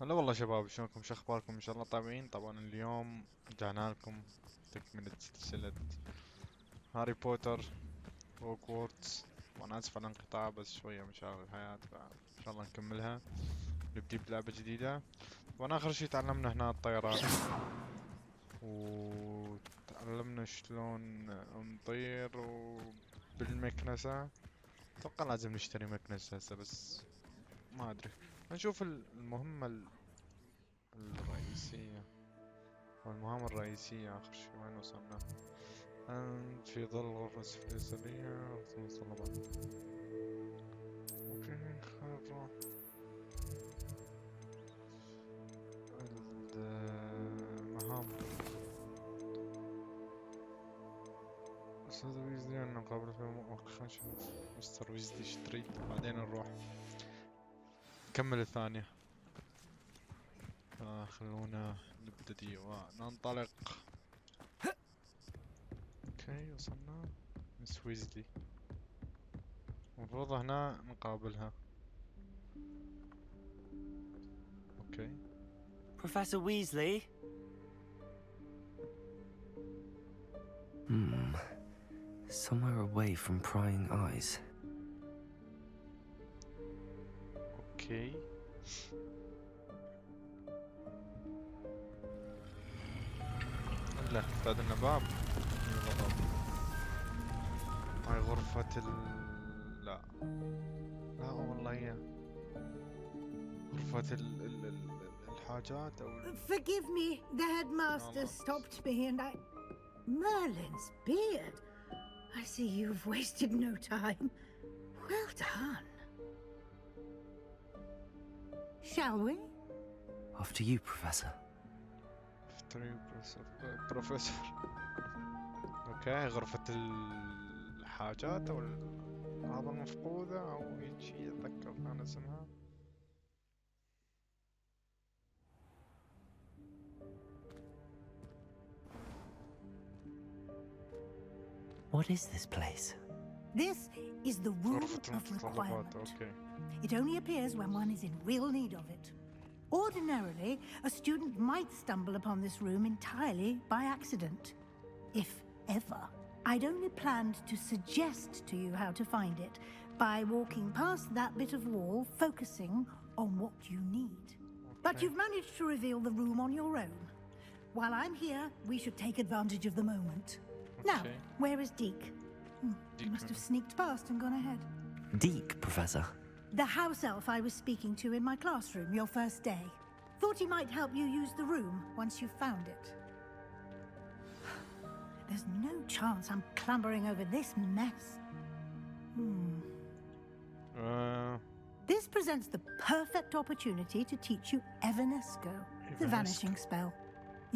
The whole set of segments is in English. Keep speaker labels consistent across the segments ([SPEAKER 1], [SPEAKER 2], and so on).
[SPEAKER 1] هلا والله شباب، شلونكم؟ شو اخباركم؟ ان شاء الله طيبين. طبعا اليوم رجعنا لكم تكملة سلسلة هاري بوتر هوجورتس. وانا اسف على الانقطاع، بس شوية مشاغل الحياة، فان شاء الله نكملها. نبدي بلعبة جديدة. وانا اخر شي تعلمنا هنا الطيران، وتعلمنا شلون نطير بالمكنسة. اتوقع لازم نشتري مكنسة هسه، بس ما ادري. نشوف المهمة الرئيسية أو المهام الرئيسية. آخر شي وين وصلنا؟ أنت في ظل غرفة السرية متطلبات. ممكن خطوة المهام. أستاذ ويزلي أنا قابل في خلنا نشوف مستر ويزلي اشتري، بعدين نروح نكمل الثانية. خلونا نبتدي وننطلق. اوكي وصلنا مس ويزلي، المفروض هنا نقابلها. اوكي.
[SPEAKER 2] Professor Weasley? Somewhere away from prying eyes.
[SPEAKER 1] اوكي. لا افتاد لنا باب. هاي غرفة لا لا والله هي غرفة الحاجات او
[SPEAKER 3] Forgive me, the headmaster stopped me and I... Merlin's beard. I see you've wasted no time. Well done. Shall we?
[SPEAKER 2] After you, Professor.
[SPEAKER 1] بروفيسور. اوكي، غرفة الحاجات او الأغراض المفقودة او هيك شي، اتذكر كان اسمها.
[SPEAKER 2] What is this place?
[SPEAKER 3] This is the room
[SPEAKER 1] غرفة
[SPEAKER 3] of
[SPEAKER 1] المتطلبات.
[SPEAKER 3] requirement.
[SPEAKER 1] اوكي.
[SPEAKER 3] It only appears when one is in real need of it. Ordinarily, a student might stumble upon this room entirely by accident, if ever. I'd only planned to suggest to you how to find it by walking past that bit of wall, focusing on what you need. But you've managed to reveal the room on your own. While I'm here, we should take advantage of the moment. Now, where is Deke? He must have sneaked past and gone ahead.
[SPEAKER 2] Deke, Professor.
[SPEAKER 3] The house elf I was speaking to in my classroom your first day. Thought he might help you use the room once you found it. There's no chance I'm clambering over this mess. This presents the perfect opportunity to teach you Evanesco, the vanishing spell.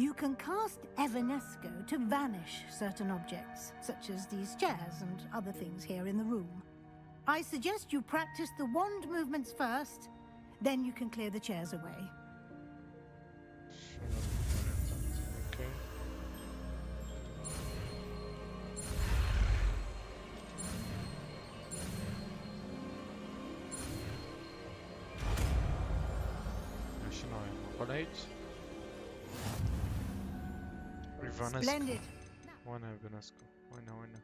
[SPEAKER 3] You can cast Evanesco to vanish certain objects, such as these chairs and other things here in the room. I suggest you practice the wand movements first, then you can clear the chairs away.
[SPEAKER 1] اوكي. شنو هاي؟ قليت؟
[SPEAKER 3] Splendid.
[SPEAKER 1] وينها بنسكو؟ وينها؟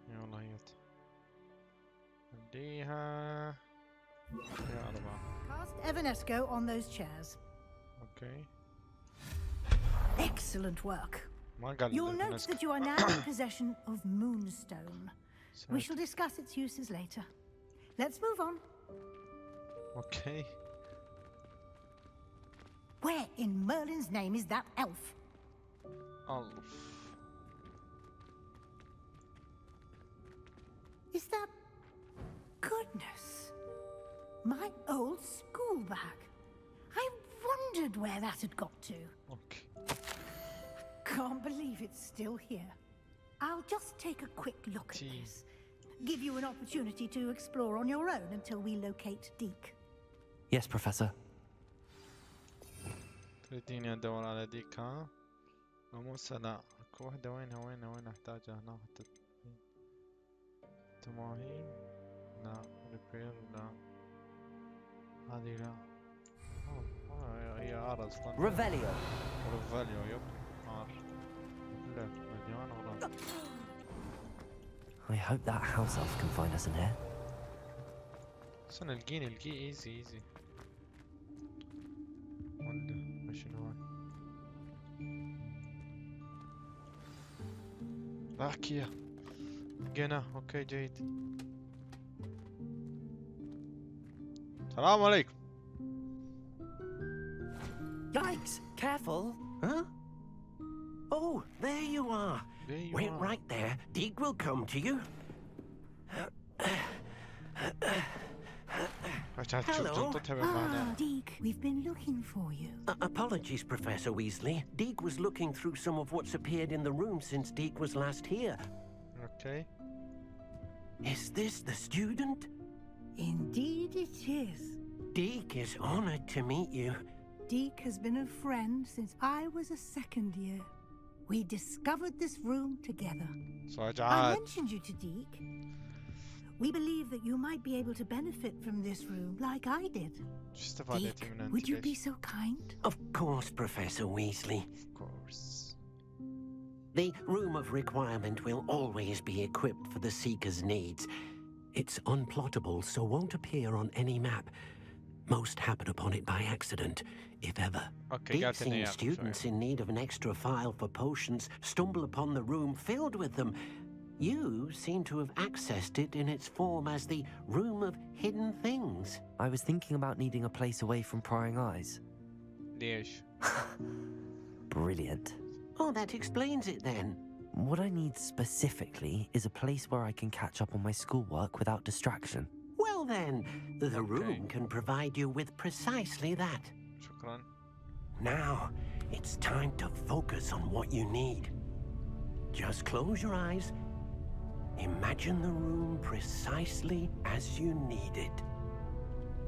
[SPEAKER 1] يا والله هيت. نديها يا أربعة.
[SPEAKER 3] Cast Evanesco on those chairs.
[SPEAKER 1] اوكي.
[SPEAKER 3] Excellent work.
[SPEAKER 1] ما قال
[SPEAKER 3] You'll note
[SPEAKER 1] بنسكو.
[SPEAKER 3] that you are now in possession of Moonstone. We shall discuss its uses later. Let's move on.
[SPEAKER 1] اوكي.
[SPEAKER 3] Where in Merlin's name is that elf?
[SPEAKER 1] ألف.
[SPEAKER 3] Is that... Goodness. My old school bag. I wondered where that had got to.
[SPEAKER 1] اوكي.
[SPEAKER 3] Can't believe it's still here. I'll just take a quick look at this. Give you an opportunity to explore on your own until we locate Deke.
[SPEAKER 2] Yes, Professor.
[SPEAKER 1] تريديني ادور على ديك ها؟ موسى لا، اكو وحدة. وين احتاجها هنا حتى تماهي. لا ريبير لا، هذه لا. نار اصلا.
[SPEAKER 2] Revelio.
[SPEAKER 1] ريفاليو يب نار. لا مليون اغراض.
[SPEAKER 2] I hope that house elf can find us in here.
[SPEAKER 1] استنى القيه ايزي ولا شنو هاي؟ احكي لقيناه. اوكي جيد. السلام عليكم.
[SPEAKER 4] Yikes! Careful! Huh? Oh, there you are. Wait right there. Deke will come to you.
[SPEAKER 1] عشان تشوف جنطتها من معنا.
[SPEAKER 3] Deke, we've been looking for you.
[SPEAKER 4] Apologies, Professor Weasley. Deke was looking through some of what's appeared in the room since Deke was last here.
[SPEAKER 1] Okay.
[SPEAKER 4] Is this the student?
[SPEAKER 3] Indeed it is.
[SPEAKER 4] Deke is honored to meet you.
[SPEAKER 3] Deke has been a friend since I was a second year. We discovered this room together.
[SPEAKER 1] صاج
[SPEAKER 3] I
[SPEAKER 1] عاد.
[SPEAKER 3] mentioned you to Deke. We believe that you might be able to benefit from this room like I did.
[SPEAKER 1] شو استفادتي
[SPEAKER 3] Deke,
[SPEAKER 1] من
[SPEAKER 3] would you
[SPEAKER 1] انت
[SPEAKER 3] be
[SPEAKER 1] ليش؟
[SPEAKER 3] so kind?
[SPEAKER 4] Of course, Professor Weasley.
[SPEAKER 1] Of course.
[SPEAKER 4] The room of requirement will always be equipped for the seeker's needs. It's unplottable, so won't appear on any map. Most happen upon it by accident, if ever.
[SPEAKER 1] Okay,
[SPEAKER 4] Deep
[SPEAKER 1] got in
[SPEAKER 4] seen
[SPEAKER 1] the
[SPEAKER 4] students in need of an extra file for potions stumble upon the room filled with them. You seem to have accessed it in its form as the Room of Hidden Things.
[SPEAKER 2] I was thinking about needing a place away from prying eyes.
[SPEAKER 1] ليش؟
[SPEAKER 2] Brilliant.
[SPEAKER 4] Oh, that explains it then.
[SPEAKER 2] What I need specifically is a place where I can catch up on my schoolwork without distraction.
[SPEAKER 4] Well then, the room can provide you with precisely that.
[SPEAKER 1] شكرا.
[SPEAKER 4] Now, it's time to focus on what you need. Just close your eyes. Imagine the room precisely as you need it.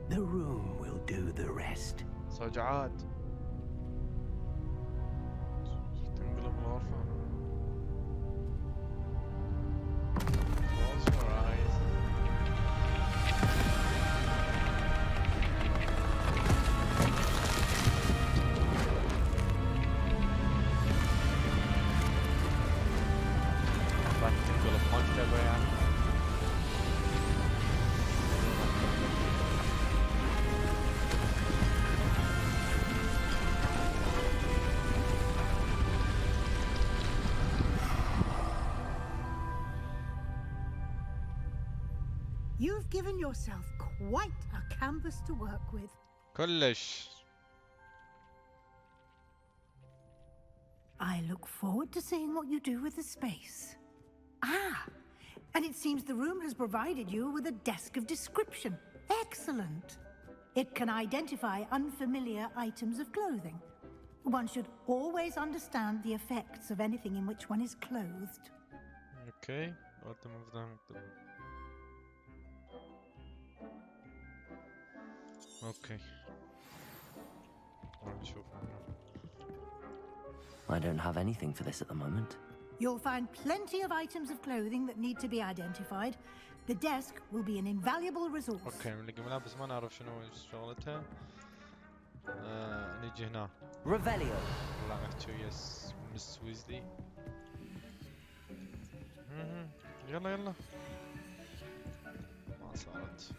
[SPEAKER 4] The room will do the rest.
[SPEAKER 1] صاج عاد. تنقلب الغرفة. Close your eyes. بعد تنقلب مكتبة يعني.
[SPEAKER 3] You've given yourself quite a canvas to work with.
[SPEAKER 1] كلش.
[SPEAKER 3] I look forward to seeing what you do with the space. Ah, and it seems the room has provided you with a desk of description. Excellent. It can identify unfamiliar items of clothing. One should always understand the effects of anything in which one is clothed.
[SPEAKER 1] Okay. What the move them? Okay. نشوف.
[SPEAKER 2] I don't have anything for this at the moment.
[SPEAKER 3] You'll find plenty of items of clothing that need to be identified. The desk will be an invaluable resource.
[SPEAKER 1] اوكي نلاقي ملابس ما نعرف شنو شغلتها. نيجي هنا.
[SPEAKER 2] Revelio.
[SPEAKER 1] والله نحكي يس مس ويزلي. يلا ما صارت.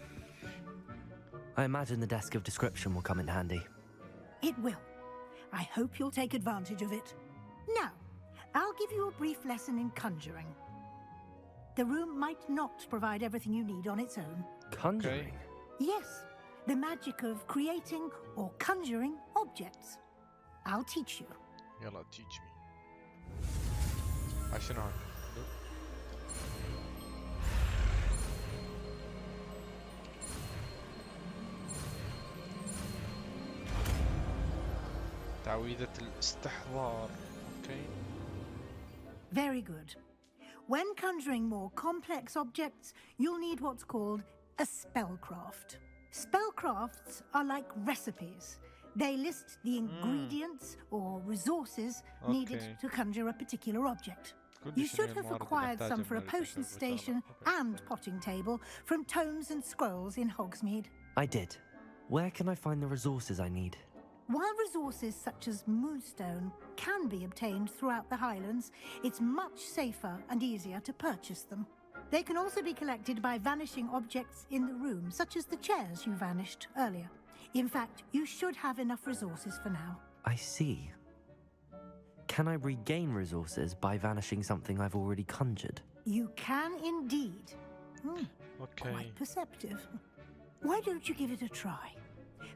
[SPEAKER 2] I imagine the desk of description will come in handy.
[SPEAKER 3] It will. I hope you'll take advantage of it. Now, I'll give you a brief lesson in conjuring. The room might not provide everything you need on its own.
[SPEAKER 2] Conjuring?
[SPEAKER 3] Yes, the magic of creating or conjuring objects. I'll teach you.
[SPEAKER 1] يلا teach me. عشان هون. تعويذة الاستحضار. Okay.
[SPEAKER 3] Very good. When conjuring more complex objects, you'll need what's called a spellcraft. Spellcrafts are like recipes. They list the ingredients or resources needed
[SPEAKER 1] Okay.
[SPEAKER 3] to conjure a particular object.
[SPEAKER 1] كل
[SPEAKER 3] You
[SPEAKER 1] شيء
[SPEAKER 3] should
[SPEAKER 1] من
[SPEAKER 3] have
[SPEAKER 1] الموارد
[SPEAKER 3] acquired
[SPEAKER 1] اللي
[SPEAKER 3] some for a
[SPEAKER 1] نحتاجها
[SPEAKER 3] potion
[SPEAKER 1] بنرجع إن شاء الله.
[SPEAKER 3] station and potting table from tomes and scrolls in Hogsmeade.
[SPEAKER 2] I did. Where can I find the resources I need?
[SPEAKER 3] While resources such as moonstone can be obtained throughout the Highlands, it's much safer and easier to purchase them. They can also be collected by vanishing objects in the room, such as the chairs you vanished earlier. In fact, you should have enough resources for now.
[SPEAKER 2] I see. Can I regain resources by vanishing something I've already conjured?
[SPEAKER 3] You can indeed.
[SPEAKER 1] اوكي.
[SPEAKER 3] Quite perceptive. Why don't you give it a try?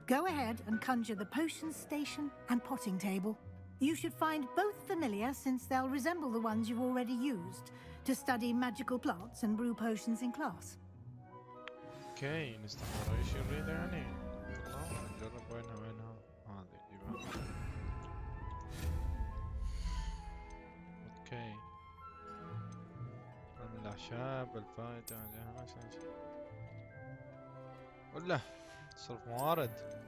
[SPEAKER 3] Go ahead and conjure the potions station and potting table. You should find both familiar since they'll resemble the ones you've already used to study magical plants and brew potions in class.
[SPEAKER 1] اوكي نستمر ايش يريد يعني؟ والله نجرب وينها هذه نجيبها. اوكي. من الاعشاب الفائدة ولا صرف موارد.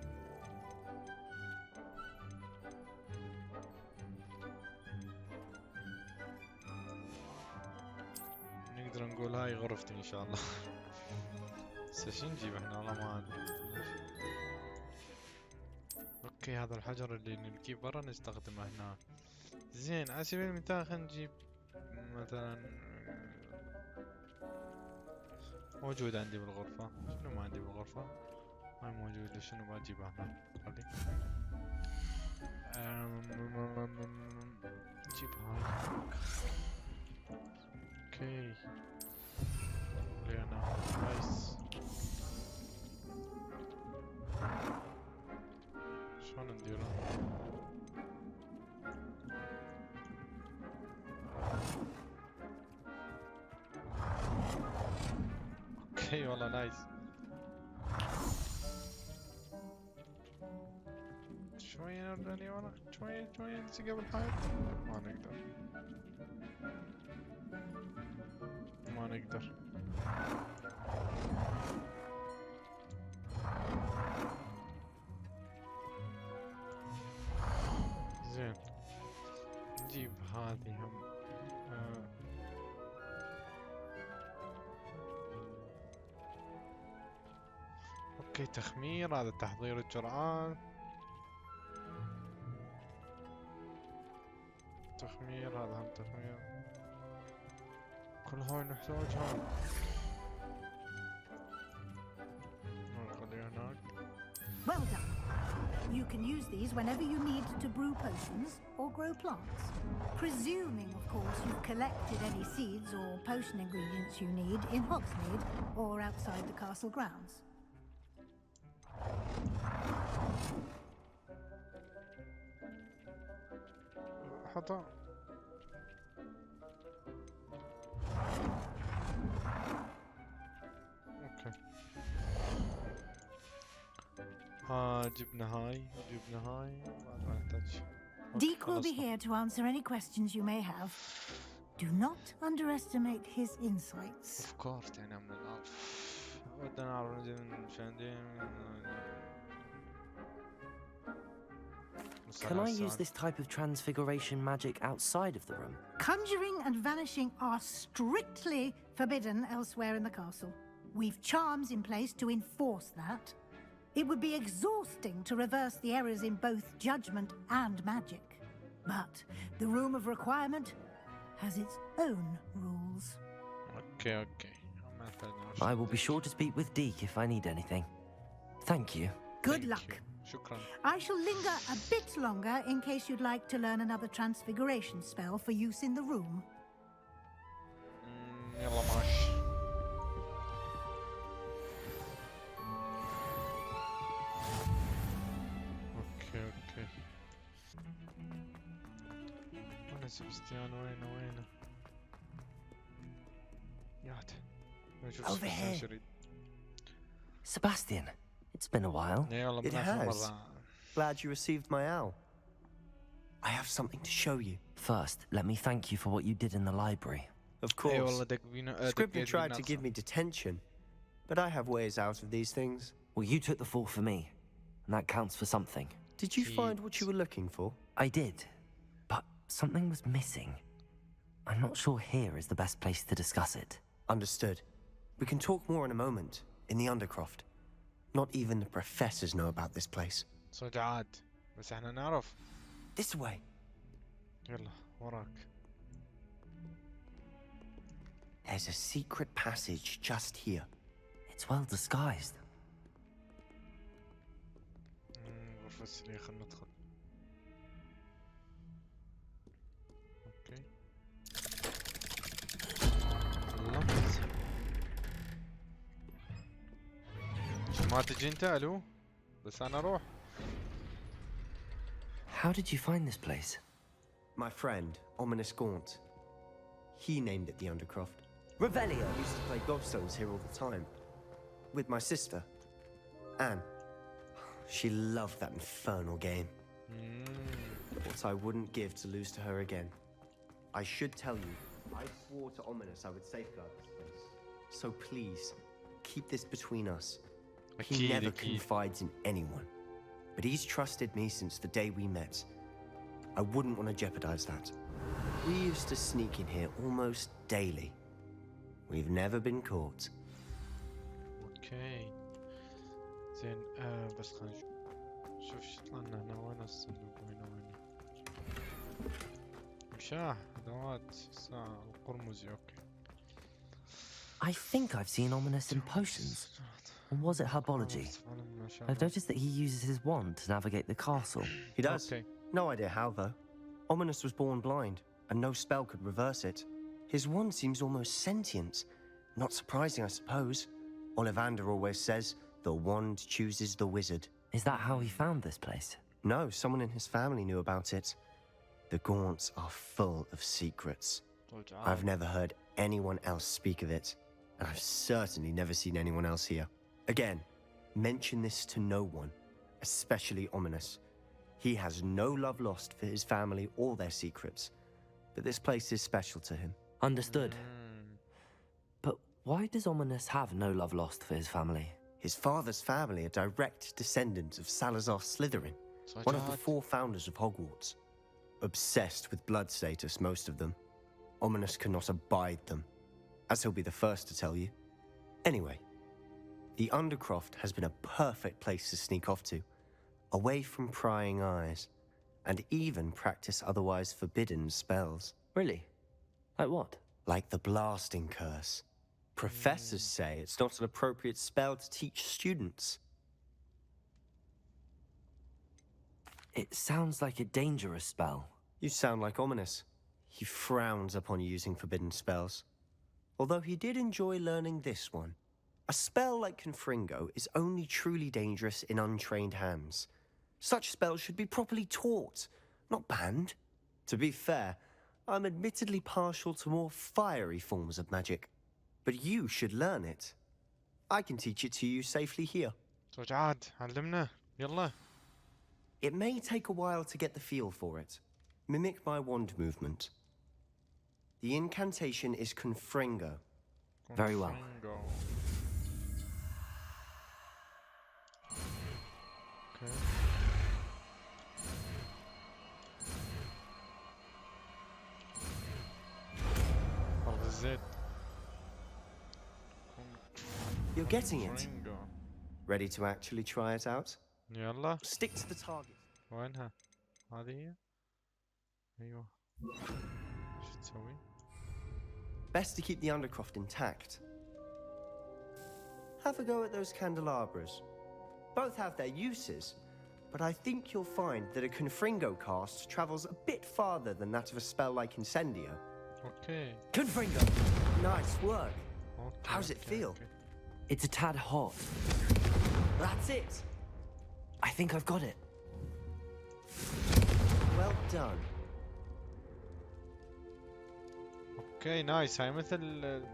[SPEAKER 1] نقدر نقول هاي غرفتي ان شاء الله. بس شو نجيب احنا والله ما ادري. اوكي هذا الحجر اللي نلقيه برا نستخدمه هنا. زين على سبيل المثال خلينا نجيب مثلا موجود عندي بالغرفة. شنو ما عندي بالغرفة؟ هاي موجودة. شنو بجيبها هنا؟ خلي نجيب هاي. اوكي خلينا نايس. شلون نديره؟ اوكي والله نايس. شوية نرجعني ورا شوية نسقى بالحيط. ما نقدر. زين نجيب هذه هم. اوكي تخمير. هذا تحضير الجرعان. تخمير هذا هم تخمير. كل هاي نحتاجها. نخليها هناك.
[SPEAKER 3] Well done. You can use these whenever you need to brew potions or grow plants. Presuming, of course, you've collected any seeds or potion ingredients you need in Hogsmeade or outside the castle grounds.
[SPEAKER 1] حطها. اوكي. جبنا هاي بعد ما نحتاج.
[SPEAKER 3] Deek will be here to answer any questions you may have. Do not underestimate his insights.
[SPEAKER 1] Of course يعني من الأرض. ودنا نعرف نجي من المشاهدين.
[SPEAKER 2] Can I use this type of transfiguration magic outside of the room?
[SPEAKER 3] Conjuring and vanishing are strictly forbidden elsewhere in the castle. We've charms in place to enforce that. It would be exhausting to reverse the errors in both judgment and magic. But the room of requirement has its own rules.
[SPEAKER 1] Okay.
[SPEAKER 2] I will be sure to speak with Deek if I need anything. Thank you.
[SPEAKER 3] Good luck.
[SPEAKER 1] شكرا.
[SPEAKER 3] I shall linger a bit longer in case you'd like to learn another transfiguration spell for use in the room.
[SPEAKER 1] يلا ماشي. اوكي. وين سبستيان؟ وينه؟ يات.
[SPEAKER 4] Over here.
[SPEAKER 2] Sebastian, it's been a while.
[SPEAKER 4] It has. Glad you received my owl. I have something to show you.
[SPEAKER 2] First, let me thank you for what you did in the library.
[SPEAKER 4] Of course. Scribbner tried to give me detention, but I have ways out of these things.
[SPEAKER 2] Well, you took the fall for me, and that counts for something.
[SPEAKER 4] Did you find what you were looking for?
[SPEAKER 2] I did, but something was missing. I'm not sure here is the best place to discuss it.
[SPEAKER 4] Understood. We can talk more in a moment, in the Undercroft. Not even the professors know about this place.
[SPEAKER 1] صدعات. بس احنا نعرف.
[SPEAKER 2] This way.
[SPEAKER 1] يلا وراك.
[SPEAKER 4] There's a secret passage just here.
[SPEAKER 2] It's well disguised.
[SPEAKER 1] غرفة السرية، خلنا ندخل. اوكي. خلصت. شو ما تجي انت؟ الو؟ بس انا اروح.
[SPEAKER 2] How did you find this place?
[SPEAKER 5] My friend, Ominous Gaunt. He named it the Undercroft.
[SPEAKER 2] Revelio.
[SPEAKER 5] I used to play gobstones here all the time. With my sister, Anne. She loved that infernal game. What I wouldn't give to lose to her again. I should tell you, I swore to Ominous I would safeguard this place. So please, keep this between us. He never confides in anyone. But he's trusted me since the day we met. I wouldn't want to jeopardize that. We used to sneak in here almost daily. We've never been caught.
[SPEAKER 1] اوكي. زين بس خلينا نشوف شو طلعنا هنا. وين الصندوق؟ وين مشاح، ادوات الساعة، القرمزي. اوكي.
[SPEAKER 2] I think I've seen Ominous in potions. Or was it herbology? I've noticed that he uses his wand to navigate the castle.
[SPEAKER 5] He does.
[SPEAKER 1] Okay.
[SPEAKER 5] No idea how, though. Ominous was born blind, and no spell could reverse it. His wand seems almost sentient. Not surprising, I suppose. Ollivander always says, the wand chooses the wizard.
[SPEAKER 2] Is that how he found this place?
[SPEAKER 5] No, someone in his family knew about it. The Gaunts are full of secrets. I've never heard anyone else speak of it, and I've certainly never seen anyone else here. Again, mention this to no one, especially Ominous. He has no love lost for his family or their secrets, but this place is special to him.
[SPEAKER 2] Understood. But why does Ominous have no love lost for his family?
[SPEAKER 5] His father's family are direct descendants of Salazar Slytherin, one of the 4 founders of Hogwarts. Obsessed with blood status, most of them. Ominous cannot abide them, as he'll be the first to tell you. Anyway, the Undercroft has been a perfect place to sneak off to, away from prying eyes, and even practice otherwise forbidden spells.
[SPEAKER 2] Really? Like what?
[SPEAKER 5] Like the blasting curse. Professors say it's not an appropriate spell to teach students.
[SPEAKER 2] It sounds like a dangerous spell.
[SPEAKER 5] You sound like Ominous. He frowns upon using forbidden spells. Although he did enjoy learning this one. A spell like Confringo is only truly dangerous in untrained hands. Such spells should be properly taught, not banned. To be fair, I'm admittedly partial to more fiery forms of magic. But you should learn it. I can teach it to you safely here.
[SPEAKER 1] عاد علمنا يلا.
[SPEAKER 5] It may take a while to get the feel for it. Mimic my wand movement. The incantation is Confringo.
[SPEAKER 2] Very well.
[SPEAKER 1] Okay. والله الزيت.
[SPEAKER 5] You're getting it. Ready to actually try it out?
[SPEAKER 1] يلا.
[SPEAKER 5] Stick to the target.
[SPEAKER 1] وينها؟ هذه هي؟ ايوه. شو تسوي؟
[SPEAKER 5] Best to keep the Undercroft intact. Have a go at those candelabras. Both have their uses, but I think you'll find that a Confringo cast travels a bit farther than that of a spell like Incendio.
[SPEAKER 1] Okay.
[SPEAKER 2] Confringo!
[SPEAKER 5] Nice work.
[SPEAKER 1] Okay,
[SPEAKER 5] How's it feel?
[SPEAKER 1] okay.
[SPEAKER 2] It's a tad hot.
[SPEAKER 5] That's it.
[SPEAKER 2] I think I've got it.
[SPEAKER 5] Well done.
[SPEAKER 1] Okay, nice. هاي مثل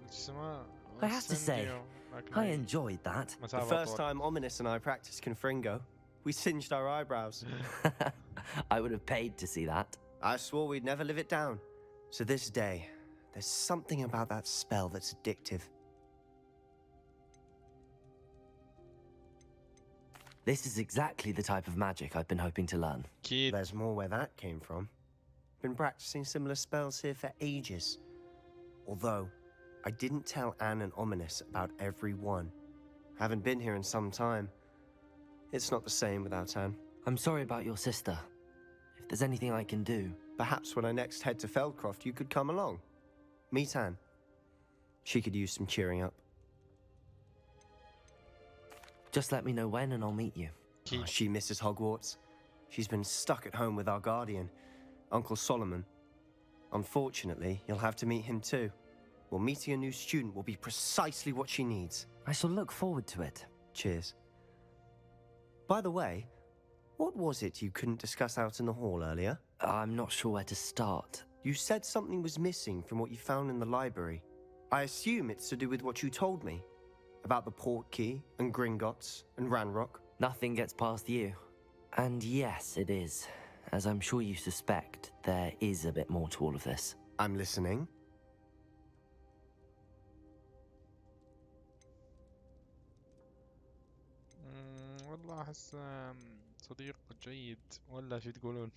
[SPEAKER 1] اسمها
[SPEAKER 2] I have to say, I enjoyed that.
[SPEAKER 5] The first time Ominous and I practiced Confringo, we singed our eyebrows.
[SPEAKER 2] I would have paid to see that.
[SPEAKER 5] I swore we'd never live it down. To this day, there's something about that spell that's addictive.
[SPEAKER 2] This is exactly the type of magic I've been hoping to learn.
[SPEAKER 1] Kid.
[SPEAKER 5] There's more where that came from. Been practicing similar spells here for ages. Although, I didn't tell Anne and Ominous about every one. Haven't been here in some time. It's not the same without Anne.
[SPEAKER 2] I'm sorry about your sister. If there's anything I can do...
[SPEAKER 5] Perhaps when I next head to Feldcroft, you could come along. Meet Anne. She could use some cheering up.
[SPEAKER 2] Just let me know when and I'll meet you.
[SPEAKER 5] Oh, she misses Hogwarts. She's been stuck at home with our guardian, Uncle Solomon. Unfortunately, you'll have to meet him too. Well, meeting a new student will be precisely what she needs.
[SPEAKER 2] I shall look forward to it.
[SPEAKER 5] Cheers. By the way, what was it you couldn't discuss out in the hall earlier?
[SPEAKER 2] I'm not sure where to start.
[SPEAKER 5] You said something was missing from what you found in the library. I assume it's to do with what you told me. About the port key, and Gringotts, and Ranrock.
[SPEAKER 2] Nothing gets past you. And yes, it is. As I'm sure you suspect, there is a bit more to all of this.
[SPEAKER 5] I'm listening.
[SPEAKER 1] والله أحس صديق جيد ولا شو تقولون؟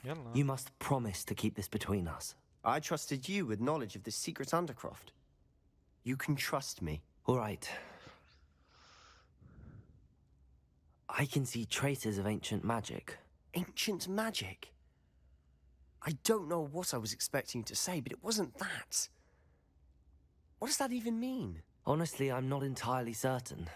[SPEAKER 1] يلا.
[SPEAKER 2] You must promise to keep this between us.
[SPEAKER 5] I trusted you with knowledge of the secret Undercroft. You can trust me.
[SPEAKER 2] All right. I can see traces of ancient magic.
[SPEAKER 5] Ancient magic? I don't know what I was expecting to say, but it wasn't that. What does that even mean?
[SPEAKER 2] Honestly, I'm not entirely certain.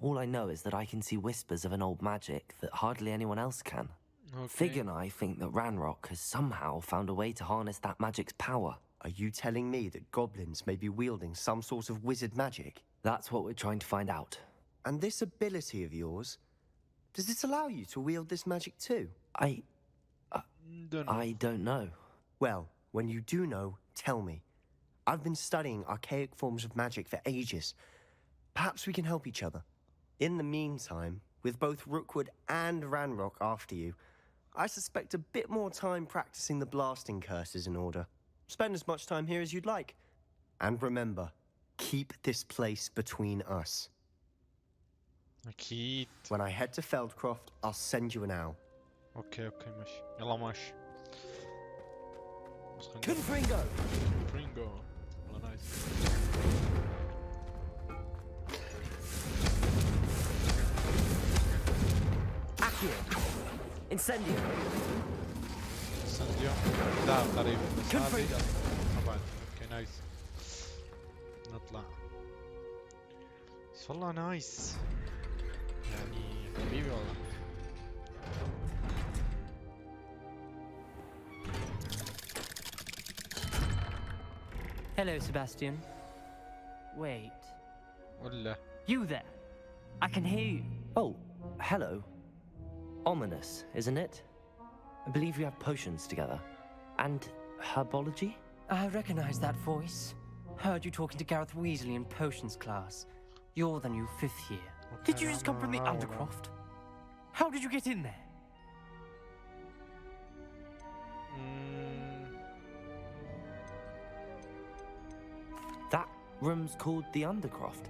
[SPEAKER 2] All I know is that I can see whispers of an old magic that hardly anyone else can.
[SPEAKER 1] Okay.
[SPEAKER 2] Fig and I think that Ranrock has somehow found a way to harness that magic's power.
[SPEAKER 5] Are you telling me that goblins may be wielding some sort of wizard magic?
[SPEAKER 2] That's what we're trying to find out.
[SPEAKER 5] And this ability of yours, does it allow you to wield this magic too?
[SPEAKER 2] I don't know.
[SPEAKER 5] Well, when you do know, tell me. I've been studying archaic forms of magic for ages. Perhaps we can help each other. In the meantime, with both Rookwood and Ranrock after you, I suspect a bit more time practicing the blasting curse is in order. Spend as much time here as you'd like. And remember, keep this place between us.
[SPEAKER 1] أكيد.
[SPEAKER 5] When I head to Feldcroft, I'll send you an owl.
[SPEAKER 1] أوكي ماشي. يلا ماشي.
[SPEAKER 2] Confringo!
[SPEAKER 1] Confringo. والله نايس.
[SPEAKER 2] Accio! Incendio!
[SPEAKER 1] Incendio. لا قريب. بس هذه طبعا. اوكي نايس. نطلع. بس والله نايس. يعني حبيبي والله.
[SPEAKER 6] Hello, Sebastian. Wait.
[SPEAKER 1] ولا.
[SPEAKER 6] You there? I can hear you.
[SPEAKER 2] Oh, hello. Ominous, isn't it? I believe we have potions together. And herbology?
[SPEAKER 6] I recognize that voice. Heard you talking to Gareth Weasley in potions class. You're the new 5th year. Did you just come from the Undercroft? How did you get in there?
[SPEAKER 2] That room's called the Undercroft.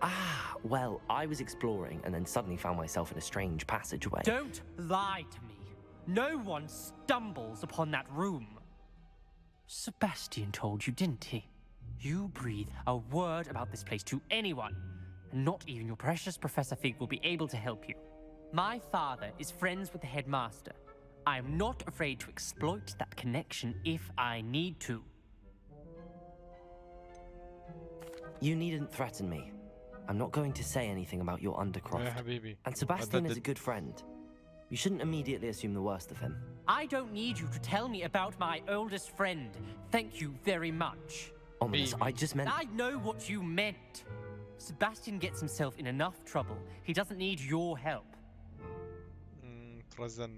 [SPEAKER 2] Ah, well, I was exploring and then suddenly found myself in a strange passageway.
[SPEAKER 6] Don't lie to me. No one stumbles upon that room. Sebastian told you, didn't he? You breathe a word about this place to anyone, and not even your precious Professor Fig will be able to help you. My father is friends with the headmaster. I am not afraid to exploit that connection if I need to.
[SPEAKER 2] You needn't threaten me. I'm not going to say anything about your Undercroft.
[SPEAKER 1] يا حبيبي.
[SPEAKER 2] And Sebastian is a good friend. You shouldn't immediately assume the worst of him.
[SPEAKER 6] I don't need you to tell me about my oldest friend. Thank you very much.
[SPEAKER 2] Ominous, I just meant...
[SPEAKER 6] I know what you meant. Sebastian gets himself in enough trouble. He doesn't need your help.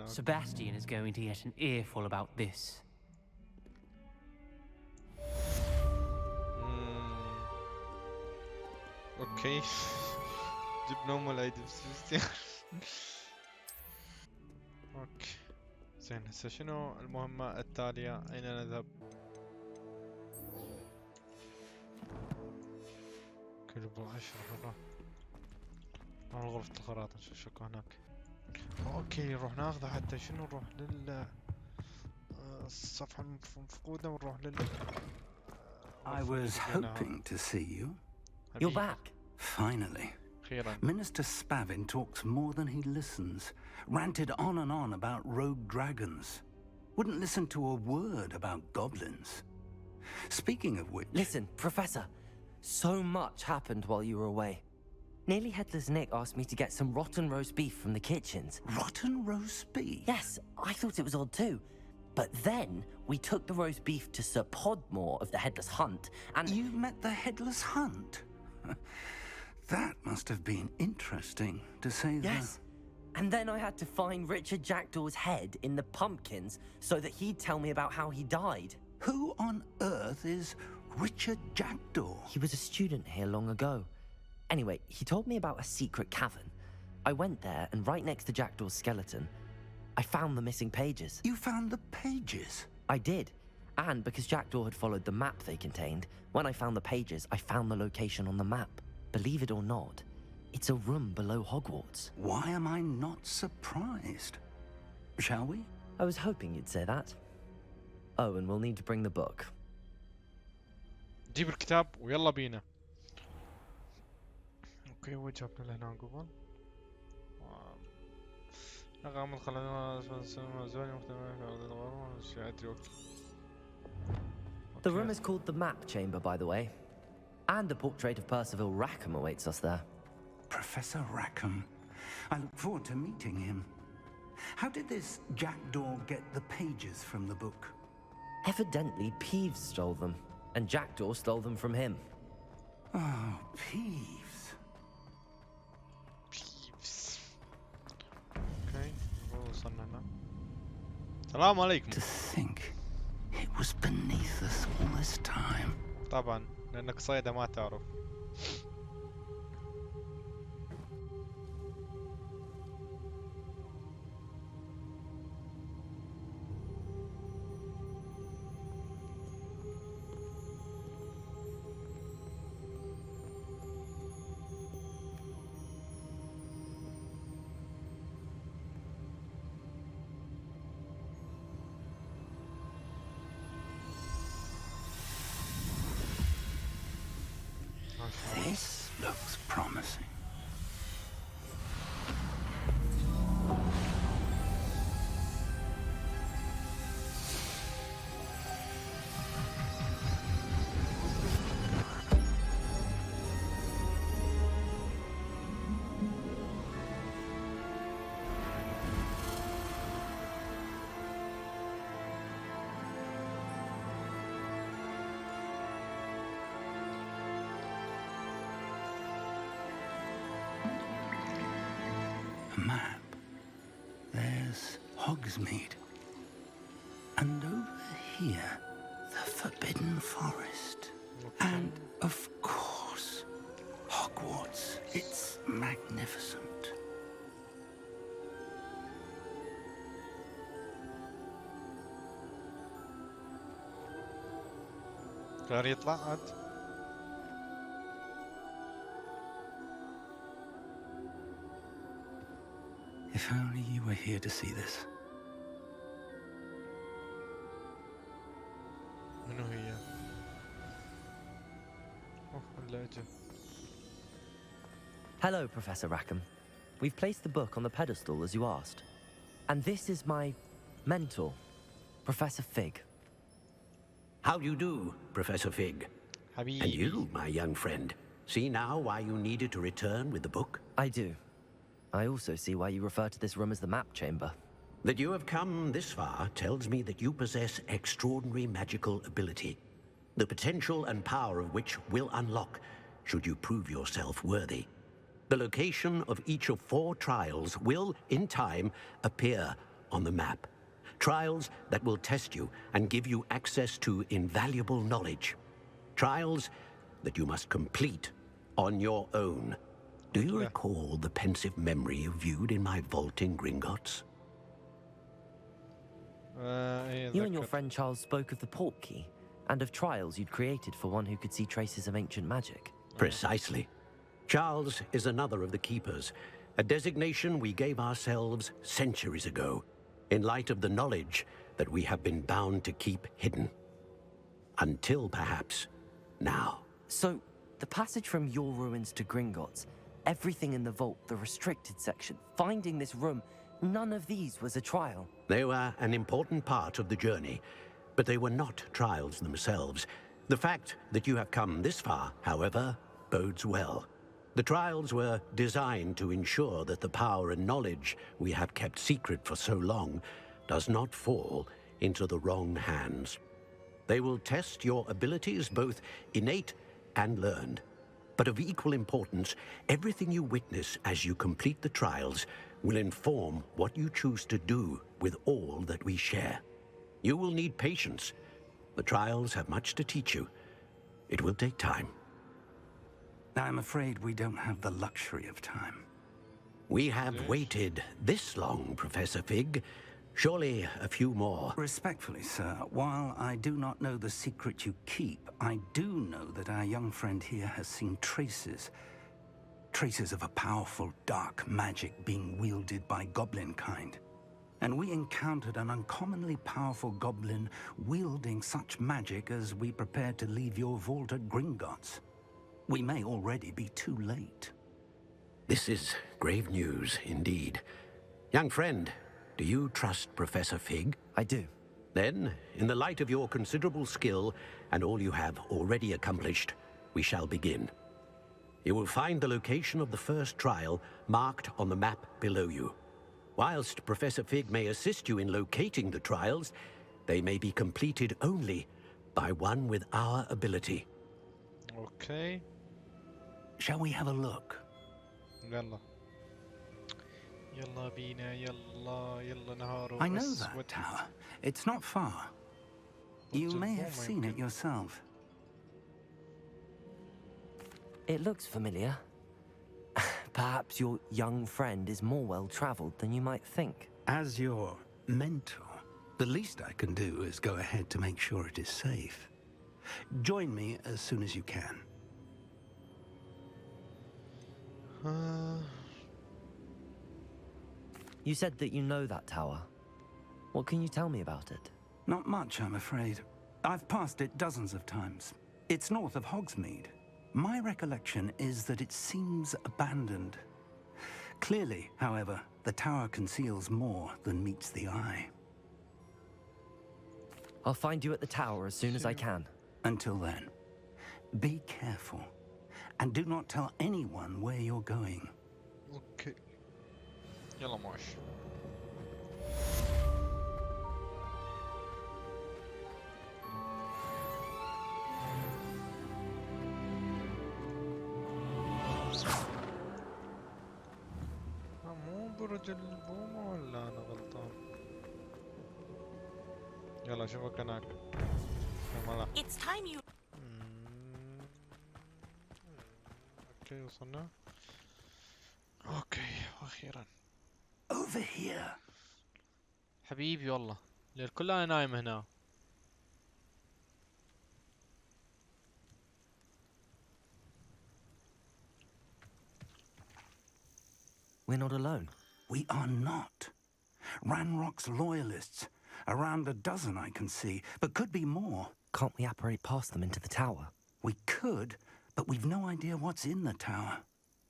[SPEAKER 6] Sebastian is going to get an earful about this.
[SPEAKER 1] اوكي. جبنا ام العيد بس. اوكي. زين هسه شنو المهمة التالية؟ اين نذهب؟ كلب 10 مرة. نروح غرفة الخراطة نشوف شكو هناك. اوكي نروح ناخذه حتى شنو نروح لل الصفحة المفقودة ونروح لل
[SPEAKER 7] I was hoping to see you.
[SPEAKER 2] You're back.
[SPEAKER 7] Finally.
[SPEAKER 1] أخيرا.
[SPEAKER 7] Minister Spavin talks more than he listens. Ranted on and on about rogue dragons. Wouldn't listen to a word about goblins. Speaking of which...
[SPEAKER 2] Listen, Professor. So much happened while you were away. Nearly Headless Nick asked me to get some rotten roast beef from the kitchens.
[SPEAKER 7] Rotten roast beef?
[SPEAKER 2] Yes, I thought it was odd too. But then we took the roast beef to Sir Podmore of the Headless Hunt, and...
[SPEAKER 7] You met the Headless Hunt? That must have been interesting, to say the...
[SPEAKER 2] Yes. And then I had to find Richard Jackdaw's head in the pumpkins so that he'd tell me about how he died.
[SPEAKER 7] Who on earth is Richard Jackdaw?
[SPEAKER 2] He was a student here long ago. Anyway, he told me about a secret cavern. I went there, and right next to Jackdaw's skeleton, I found the missing pages.
[SPEAKER 7] You found the pages?
[SPEAKER 2] I did. And because Jackdaw had followed the map they contained, when I found the pages, I found the location on the map. Believe it or not, it's a room below Hogwarts.
[SPEAKER 7] Why am I not surprised? Shall we?
[SPEAKER 2] I was hoping you'd say that. Oh, and we'll need to bring the book.
[SPEAKER 1] جيب الكتاب ويلا بينا. اوكي وين جابنا لهنا قبل؟ رقم الخلينا زوني مختلفة في أرض الغرب شيء أدري وقت.
[SPEAKER 2] The room is called the Map Chamber, by the way. And a portrait of Percival Rackham awaits us there.
[SPEAKER 7] Professor Rackham. I look forward to meeting him. How did this Jackdaw get the pages from the book?
[SPEAKER 2] Evidently, Peeves stole them, and Jackdaw stole them from him.
[SPEAKER 7] Oh, Peeves.
[SPEAKER 1] Peeves. Okay, وصلنا هنا. السلام عليكم.
[SPEAKER 7] To think it was beneath us all this time.
[SPEAKER 1] طبعا لأنك صيدة ما تعرف.
[SPEAKER 7] This looks promising. A map. There's Hogsmeade. And over here, the Forbidden Forest. And, of course, Hogwarts. It's magnificent.
[SPEAKER 1] غير يطلع عاد.
[SPEAKER 7] If only you were here to see this.
[SPEAKER 1] منو هي؟ اوه ولا اجى.
[SPEAKER 2] Hello, Professor Rackham. We've placed the book on the pedestal as you asked. And this is my mentor, Professor Fig.
[SPEAKER 4] How do you do, Professor Fig? And
[SPEAKER 1] حبيبي.
[SPEAKER 4] you, my young friend. See now why you needed to return with the book?
[SPEAKER 2] I do. I also see why you refer to this room as the Map Chamber.
[SPEAKER 4] That you have come this far tells me that you possess extraordinary magical ability, the potential and power of which will unlock should you prove yourself worthy. The location of each of 4 trials will, in time, appear on the map. Trials that will test you and give you access to invaluable knowledge. Trials that you must complete on your own. Do you recall the pensive memory you viewed in my vault in Gringotts?
[SPEAKER 2] You and your friend Charles spoke of the port key and of trials you'd created for one who could see traces of ancient magic.
[SPEAKER 4] Precisely. Charles is another of the keepers, a designation we gave ourselves centuries ago, in light of the knowledge that we have been bound to keep hidden. Until perhaps now.
[SPEAKER 2] So, the passage from your ruins to Gringotts, Everything in the vault, the restricted section, finding this room, none of these was a trial.
[SPEAKER 8] They were an important part of the journey, but they were not trials themselves. The fact that you have come this far, however, bodes well. The trials were designed to ensure that the power and knowledge we have kept secret for so long does not fall into the wrong hands. They will test your abilities, both innate and learned. But of equal importance, everything you witness as you complete the trials will inform what you choose to do with all that we share. You will need patience. The trials have much to teach you. It will take time.
[SPEAKER 7] I'm afraid we don't have the luxury of time.
[SPEAKER 8] We have waited this long, Professor Fig. Surely a few more.
[SPEAKER 7] Respectfully, sir, while I do not know the secret you keep, I do know that our young friend here has seen traces of a powerful dark magic being wielded by goblin kind. And we encountered an uncommonly powerful goblin wielding such magic as we prepared to leave your vault at Gringotts. We may already be too late.
[SPEAKER 8] This is grave news indeed. Young friend, do you trust Professor Fig?
[SPEAKER 2] I do.
[SPEAKER 8] Then, in the light of your considerable skill and all you have already accomplished, we shall begin. You will find the location of the first trial marked on the map below you. Whilst Professor Fig may assist you in locating the trials, they may be completed only by one with our ability.
[SPEAKER 1] Okay.
[SPEAKER 7] Shall we have a look?
[SPEAKER 1] يلا يلا بينا يلا نهار
[SPEAKER 7] I know that tower. It's not far. You may have seen it yourself.
[SPEAKER 2] It looks familiar. Perhaps your young friend is more well-traveled than you might think.
[SPEAKER 7] As your mentor, the least I can do is go ahead to make sure it is safe. Join me as soon as you can.
[SPEAKER 2] You said that you know that tower. What can you tell me about it?
[SPEAKER 7] Not much, I'm afraid. I've passed it dozens of times. It's north of Hogsmeade. My recollection is that it seems abandoned. Clearly, however, the tower conceals more than meets the eye.
[SPEAKER 2] I'll find you at the tower as soon as I can.
[SPEAKER 7] Until then, be careful. And do not tell anyone where you're going.
[SPEAKER 1] اوكي يلا ماشي. مو برج البومة ولا انا غلطان؟ يلا اشوفك هناك.
[SPEAKER 9] It's time you.
[SPEAKER 1] اوكي وصلنا. اوكي واخيرا.
[SPEAKER 7] Over here.
[SPEAKER 1] حبيبي والله الليل كله انا نايم هنا.
[SPEAKER 2] We're not alone.
[SPEAKER 7] We are not. Ranrock's loyalists. Around a dozen I can see, but could be more.
[SPEAKER 2] Can't we apparate past them into the tower?
[SPEAKER 7] We could, but we've no idea what's in the tower.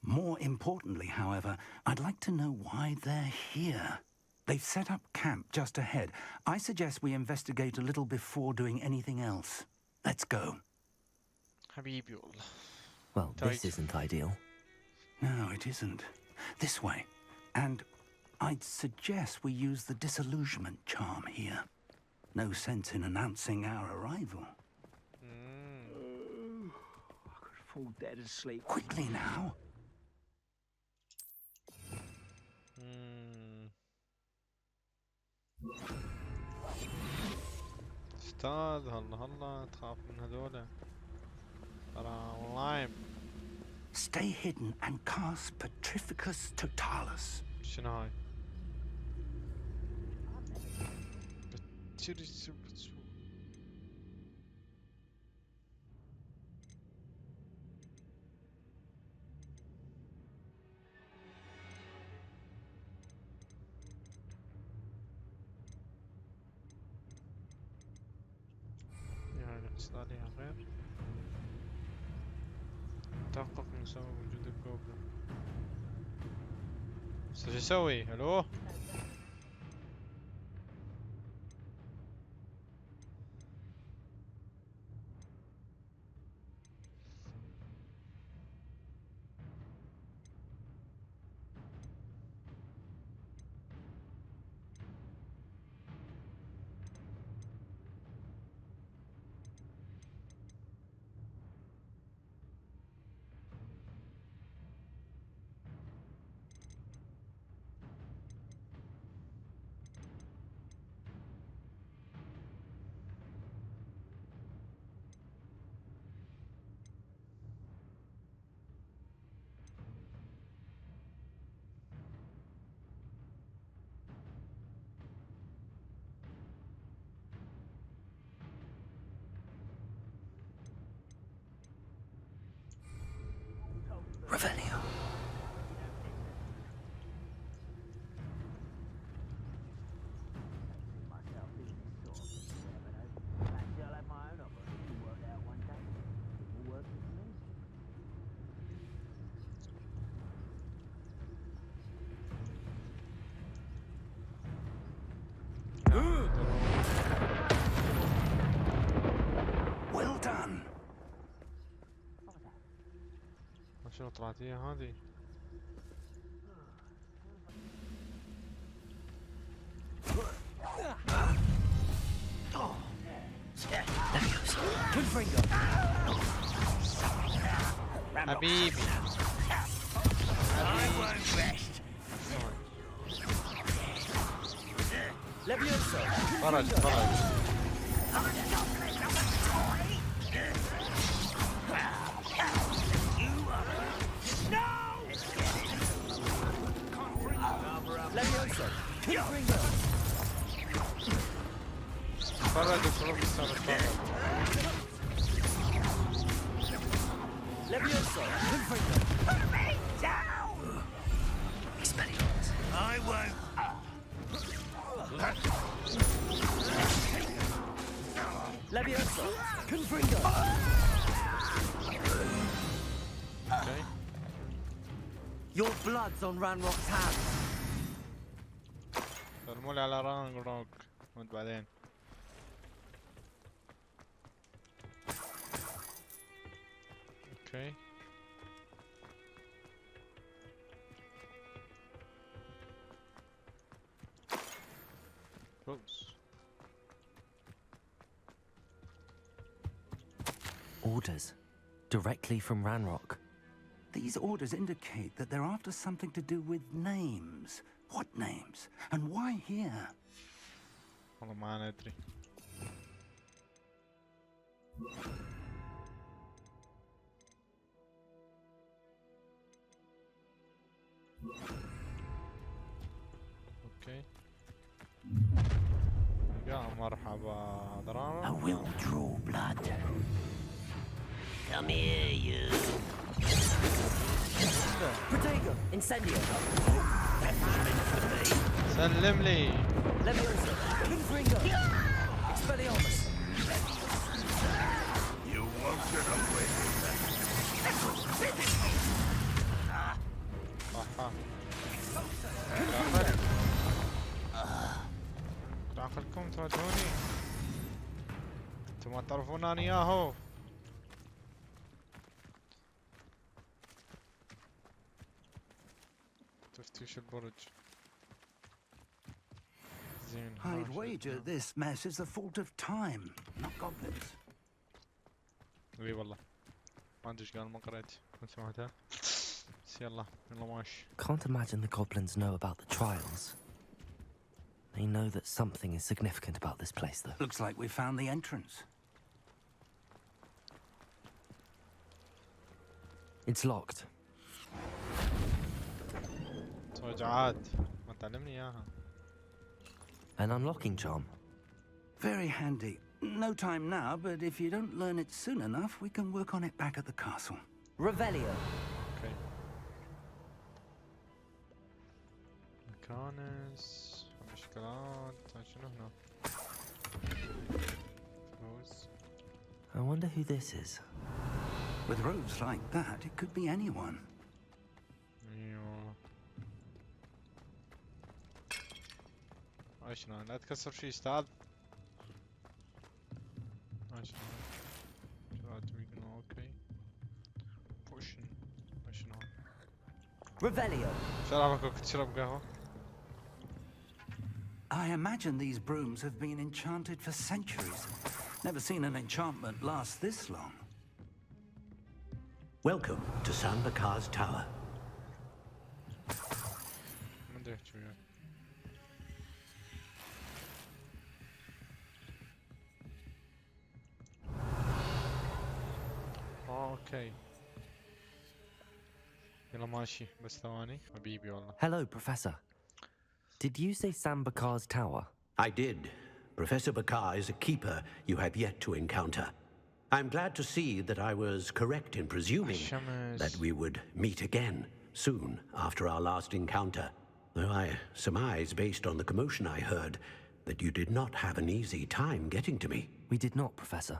[SPEAKER 7] More importantly, however, I'd like to know why they're here. They've set up camp just ahead. I suggest we investigate a little before doing anything else. Let's go.
[SPEAKER 1] حبيبي والله.
[SPEAKER 2] Well, this isn't ideal.
[SPEAKER 7] No, it isn't. This way. And I'd suggest we use the disillusionment charm here. No sense in announcing our arrival.
[SPEAKER 10] I could fall dead asleep.
[SPEAKER 7] Quickly now.
[SPEAKER 1] استاذ هلا تخاف من هذولا ترى والله.
[SPEAKER 7] Stay hidden and cast Petrificus Totalis.
[SPEAKER 1] شنو هاي؟ يعني قصد عليها غير تحقق من سبب وجود الجوبلin. بس ايش اسوي؟ الو؟
[SPEAKER 2] Revelio.
[SPEAKER 7] Well done.
[SPEAKER 1] شنو طلعت هي هذه؟ حبيبي فرج فرج. فرج الفروق السابق فرج.
[SPEAKER 4] I won't.
[SPEAKER 1] Okay.
[SPEAKER 2] Your blood's on Ranrock's hands.
[SPEAKER 1] ارمولي على رانروك وانت بعدين. اوكي. Close.
[SPEAKER 2] Orders. Directly from Ranrock.
[SPEAKER 7] These orders indicate that they're after something to do with names. What names? And why here?
[SPEAKER 1] والله ما ندري. اوكي. يا مرحبا
[SPEAKER 4] I
[SPEAKER 1] درامة.
[SPEAKER 4] will draw blood. Come here, you.
[SPEAKER 2] Protego, Incendio.
[SPEAKER 1] سلم لي.
[SPEAKER 2] Leviosa, Confringo. Expelliarmus.
[SPEAKER 4] You won't get away.
[SPEAKER 1] صحة. داخلكم تواجهوني. انتم ما تعرفون اني ياهو. تفتيش البرج. زين.
[SPEAKER 7] I'd wager this mess is the fault of time, not goblins.
[SPEAKER 1] اي والله. ما ادري ايش قال ما قريت. كنت سمعتها. بس يلا ماشي.
[SPEAKER 2] Can't imagine the goblins know about the trials. They know that something is significant about this place, though.
[SPEAKER 7] Looks like we found the entrance.
[SPEAKER 2] It's locked.
[SPEAKER 1] توجعات ما تعلمني اياها.
[SPEAKER 2] An unlocking charm.
[SPEAKER 7] Very handy. No time now, but if you don't learn it soon enough, we can work on it back at the castle.
[SPEAKER 2] Revelio.
[SPEAKER 1] اوكي. مكانس مشكلات شنو هنا؟ فلوس.
[SPEAKER 2] I wonder who this is.
[SPEAKER 7] With robes like that, it could be anyone.
[SPEAKER 1] ايوه. شنو لا تكسر شي استاذ. شنو اوكي. بوشن. شنو
[SPEAKER 2] Revelio.
[SPEAKER 1] شرفك كنت تشرب قهوة؟
[SPEAKER 7] I imagine these brooms have been enchanted for centuries. Never seen an enchantment last this long.
[SPEAKER 8] Welcome to Sanbakar's Tower.
[SPEAKER 1] ما ادري احكي وياك. اوكي. يلا ماشي بس ثواني حبيبي والله.
[SPEAKER 2] Hello, Professor. Did you say Sambakar's tower?
[SPEAKER 8] I did. Professor Bakar is a keeper you have yet to encounter. I'm glad to see that I was correct in presuming that we would meet again soon after our last encounter. Though I surmise, based on the commotion I heard, that you did not have an easy time getting to me.
[SPEAKER 2] We did not, Professor.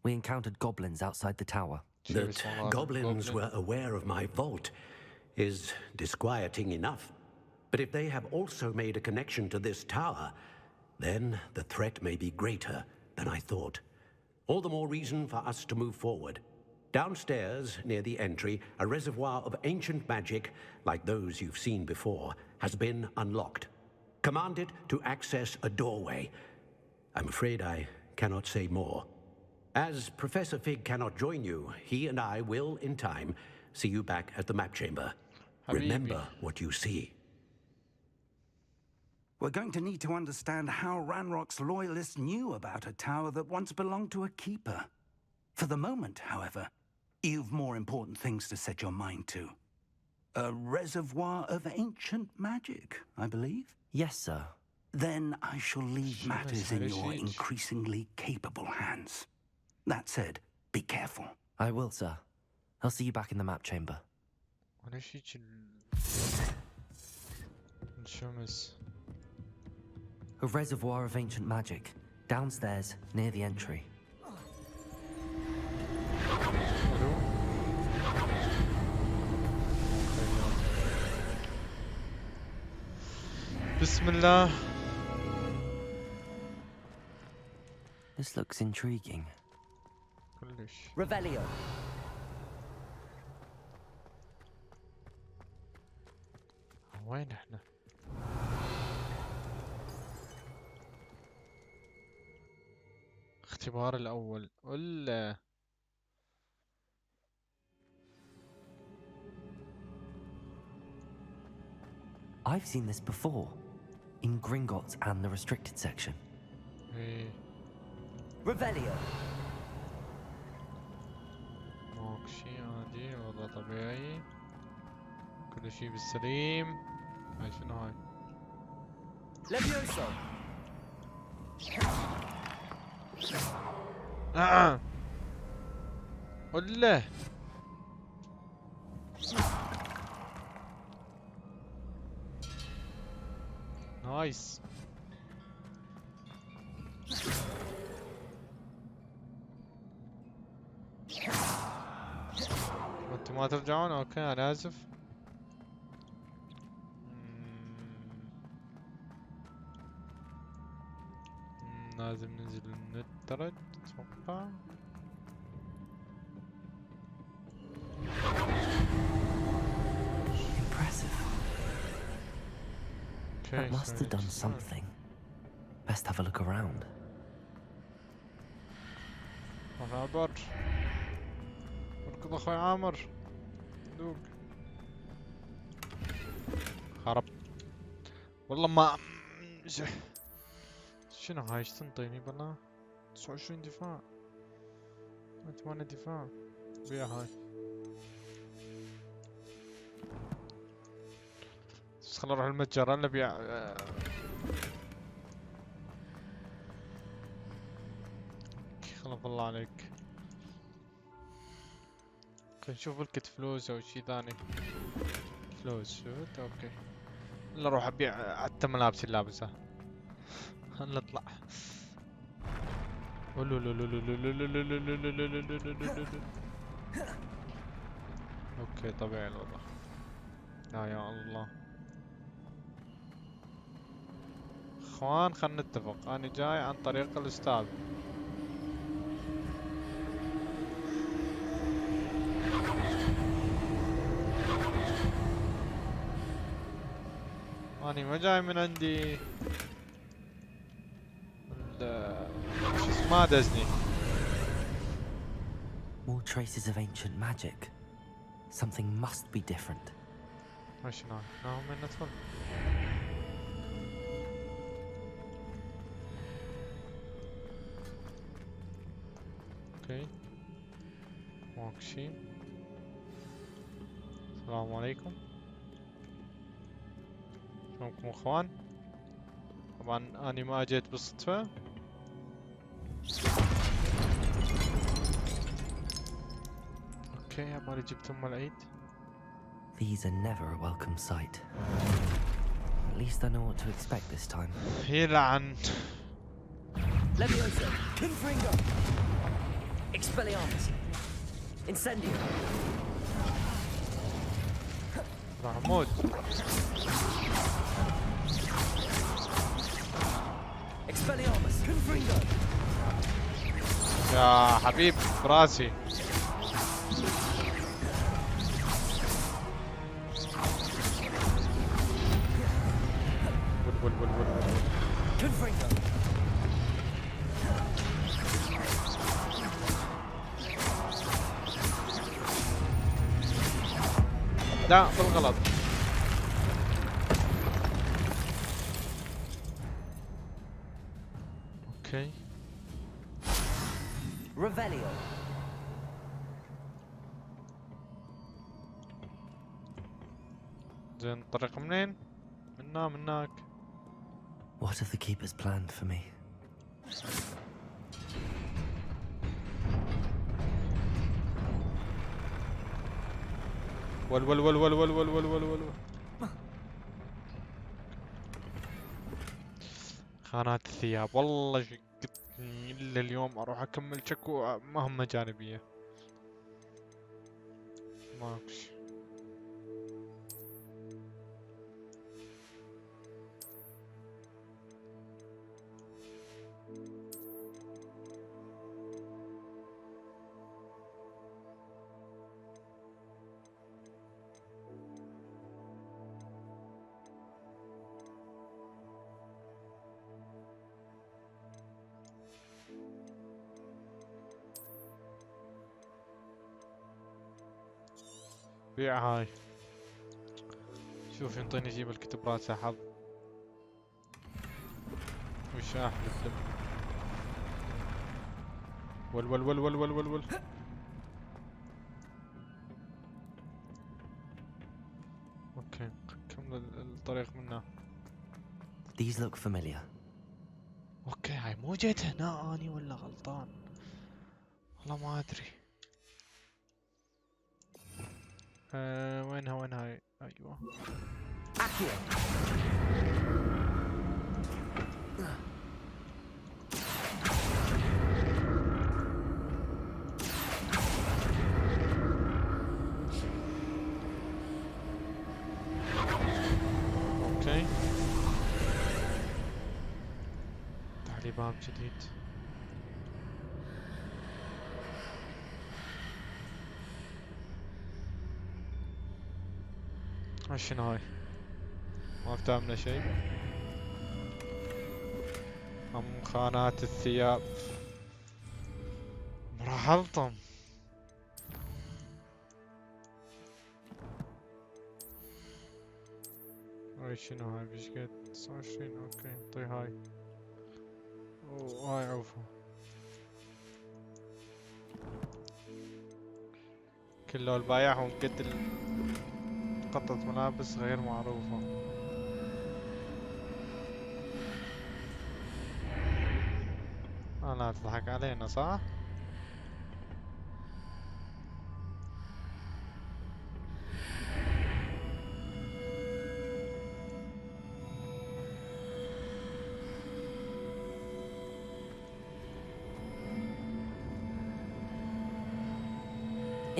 [SPEAKER 2] We encountered goblins outside the tower.
[SPEAKER 8] That goblins were aware of my vault is disquieting enough. But if they have also made a connection to this tower, then the threat may be greater than I thought. All the more reason for us to move forward. Downstairs, near the entry, a reservoir of ancient magic, like those you've seen before, has been unlocked. Command it to access a doorway. I'm afraid I cannot say more. As Professor Fig cannot join you, he and I will, in time, see you back at the map chamber. Remember what you see.
[SPEAKER 7] We're going to need to understand how Ranrock's loyalists knew about a tower that once belonged to a keeper. For the moment, however, you've more important things to set your mind to. A reservoir of ancient magic, I believe?
[SPEAKER 2] Yes, sir.
[SPEAKER 7] Then I shall leave matters in your increasingly capable hands. That said, be careful.
[SPEAKER 2] I will, sir. I'll see you back in the map chamber. A reservoir of ancient magic, downstairs, near the entry.
[SPEAKER 1] Bismillah.
[SPEAKER 2] This looks intriguing.
[SPEAKER 1] كلش.
[SPEAKER 2] Revelio.
[SPEAKER 1] وين احنا؟ اختبار الاول ولا
[SPEAKER 2] I've seen this before, in Gringotts and the restricted section.
[SPEAKER 1] ايه
[SPEAKER 2] Revelio.
[SPEAKER 1] ماكو شي عادي وضع طبيعي كل شي بالسليم. هاي شنو هاي؟
[SPEAKER 2] Levioso.
[SPEAKER 1] ولا نايس. انتم ما ترجعون؟ اوكي انا اسف. لازم ننزل نترد اتوقع.
[SPEAKER 2] Impressive. That must have done something. Best have a look around.
[SPEAKER 1] عبر اركض اخوي عامر. دوق خربت والله ما شنو هاي؟ ايش تنطيني بالله؟ 29 دفاع 8 دفاع بيها هاي. بس خل اروح المتجر انا بيع. خلف الله عليك. خل نشوف الكت فلوس او شي ثاني. فلوس شفت؟ اوكي يلا اروح ابيع حتى ملابسي اللي لابسها. خلنا نطلع. اوكي طبيعي الوضع. يا الله اخوان، خلنا نتفق. انا جاي عن طريق الاستاذ. اني ما جاي من عندي شو اسمه دزني.
[SPEAKER 2] More traces of ancient magic. Something must be different.
[SPEAKER 1] ماشي نعم من ندخل. اوكي ماكشي. السلام عليكم، شلونكم اخوان؟ طبعا اني ما اجيت بالصدفة. اوكي عبالي جبت ام العيد.
[SPEAKER 2] These are never a welcome sight. At least I know what to expect this time.
[SPEAKER 1] يلعن.
[SPEAKER 2] Leviosa, Confringo, Expelliarmus, Incendio.
[SPEAKER 1] راح اموت.
[SPEAKER 2] Expelliarmus, Confringo.
[SPEAKER 1] يا حبيب براسي. ول
[SPEAKER 2] Confringo.
[SPEAKER 1] لا بالغلط. اوكي
[SPEAKER 2] Revelio.
[SPEAKER 1] زين الطريق منين؟ من هناك.
[SPEAKER 2] What have the keepers planned for me?
[SPEAKER 1] ول خانات الثياب. والله شقتني الا اليوم اروح اكمل شكو مهمة جانبية. ماكش. بيع هاي. شوف ينطيني اجيب الكتب راسه حظ. وش احلف لب. ول اوكي كمل الطريق منه.
[SPEAKER 2] These look familiar.
[SPEAKER 1] اوكي هاي مو جيت هنا اني ولا غلطان؟ والله ما ادري. وين هاي؟ ايوه
[SPEAKER 2] Accio.
[SPEAKER 1] اوكي تعالي باب جديد. شنو هاي؟ ما كتبنا شيء. خانات الثياب. راح الطم. هاي شنو هاي؟ بشقد 29. اوكي طي هاي. وهاي عوفة. كله البايعهم قد قطعة ملابس غير معروفة. لا تضحك علينا صح؟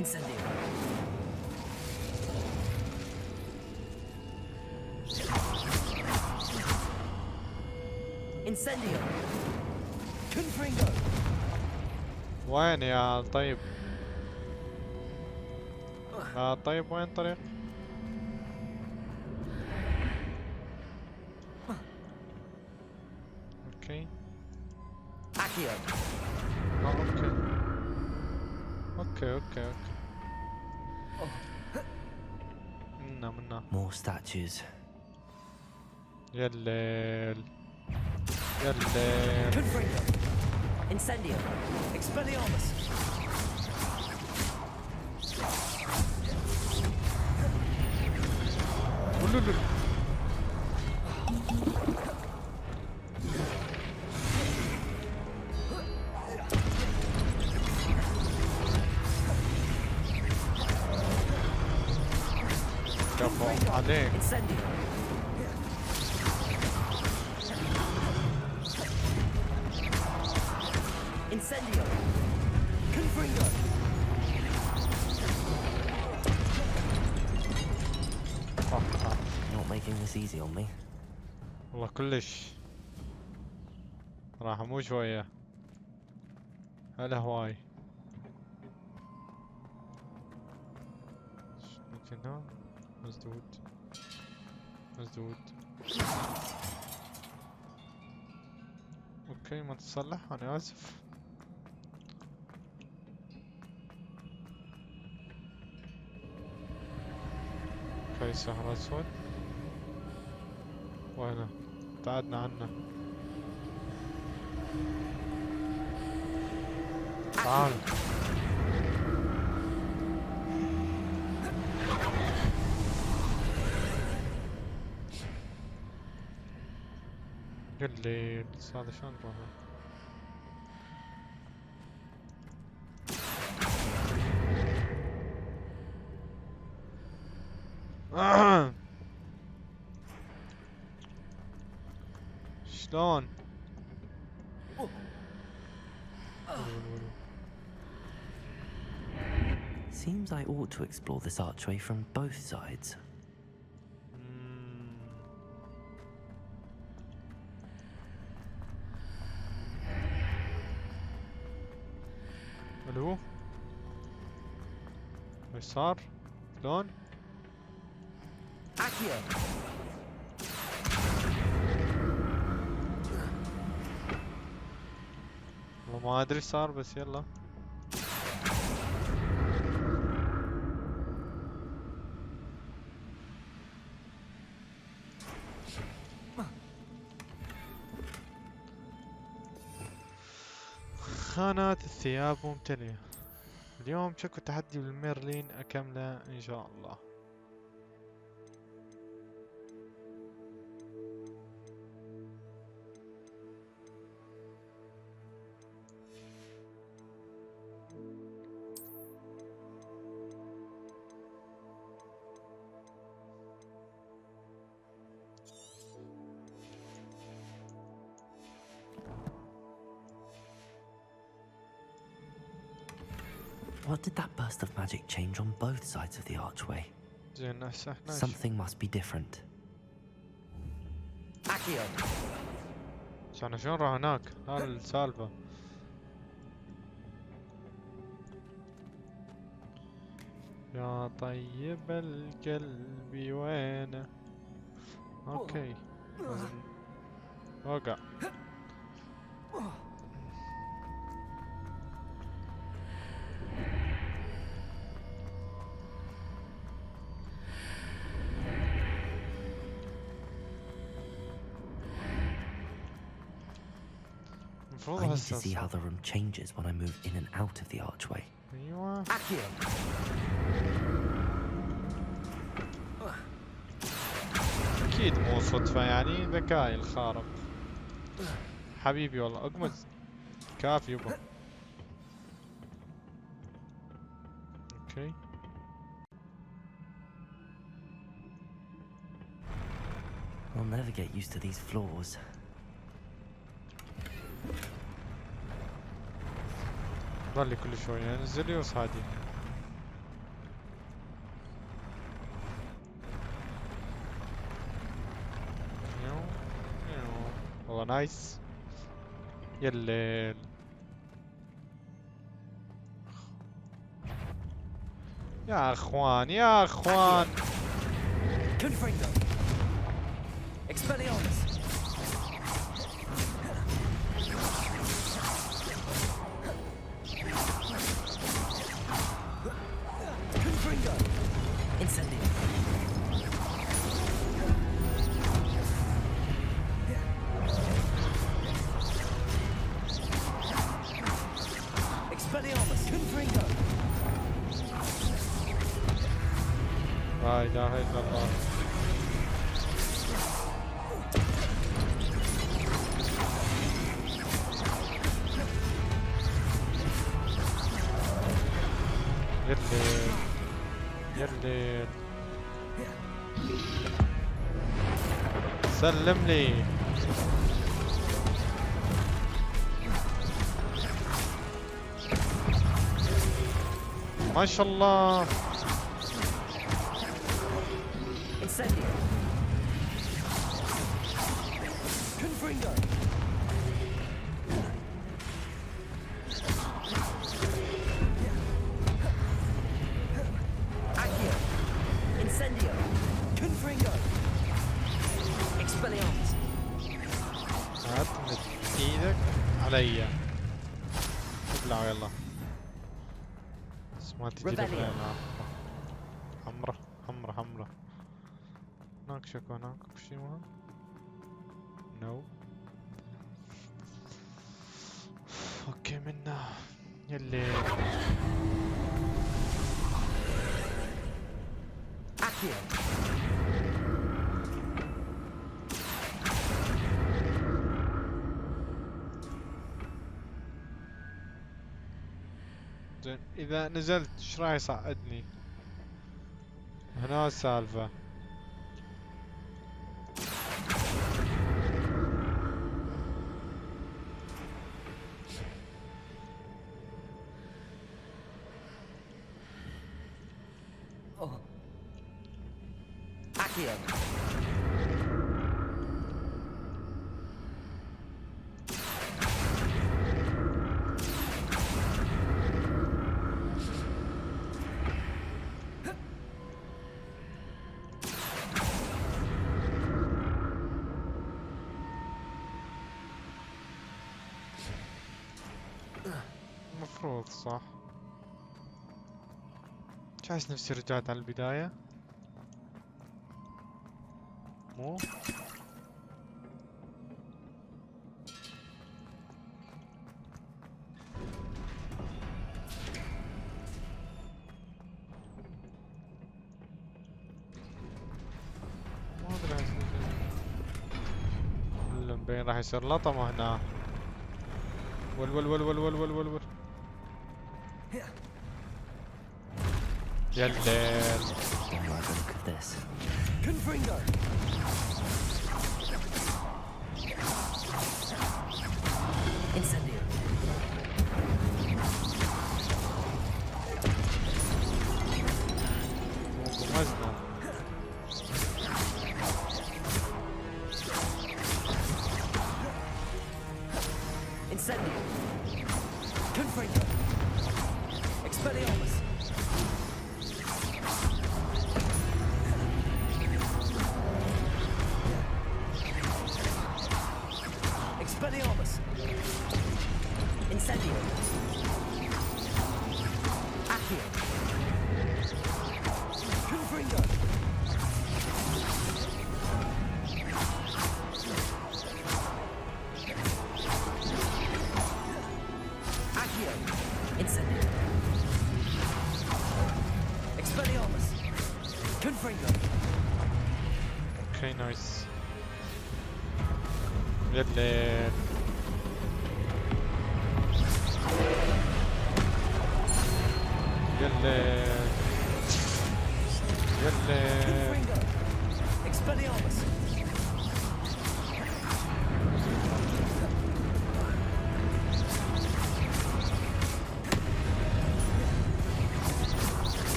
[SPEAKER 2] Incendio. Incendio. Confringo.
[SPEAKER 1] وين يا طيب؟ طيب وين طريق؟ اوكي.
[SPEAKER 2] Accio.
[SPEAKER 1] اوكي. اوكي. منا.
[SPEAKER 2] More statues.
[SPEAKER 1] يا الليل.
[SPEAKER 2] Confringo. Incendio. Expelliarmus.
[SPEAKER 1] كفو عليك.
[SPEAKER 2] Incendio. Incendio. Confringo. Not making this easy on me.
[SPEAKER 1] والله كلش راح مو شوية. هلا هواي. ممكن هنا مسدود. اوكي ما تصلح، انا اسف. اوكي سهر اسود. وهنا ابتعدنا عنه. تعال. قل لي هذا شلون نروح؟ شلون؟
[SPEAKER 2] Seems I ought to explore this archway from both sides.
[SPEAKER 1] الو ايش صار؟ شلون؟
[SPEAKER 2] Accio.
[SPEAKER 1] والله ما ادري ايش صار بس يلا. خانات الثياب ممتلئة. اليوم شكو تحدي بالميرلين أكمله إن شاء الله.
[SPEAKER 2] What did that burst of magic change on both sides of the archway? Something must be different. Accio.
[SPEAKER 1] احنا شلون راح هناك؟ هذا السالفة. يا طيب القلب وينه؟ اوكي لازم اوقع.
[SPEAKER 2] I need to see how the room changes when I move in and out of the archway.
[SPEAKER 1] ايوه. اكيد مو صدفة يعني، ذكائي الخارق. حبيبي والله اقمد كافي يبا. اوكي.
[SPEAKER 2] I'll never get used to these floors.
[SPEAKER 1] ضلي كل شوية انزلي وصعدي. والله نايس. يا الليل. يا اخوان يا اخوان. لا اله الا الله. يا الليل يا الليل. سلم لي. ما شاء الله. اعتمد ايدك علي. ابلع يلا. بس ما تجي لي حمرة حمرة حمرة. هناك شكو هناك شي ما نو. اوكي منا يلي. زين اذا نزلت ايش راح يصعدني؟ هنا السالفة. المفروض صح. حاسس نفسي رجعت على البداية. مو ما ادري. اللي مبين راح يصير لطمة هنا. ول ول ول ول ول ول ول ول. يا الليل. مزنة. Okay, nice. يا الليل. يا الليل. يا الليل.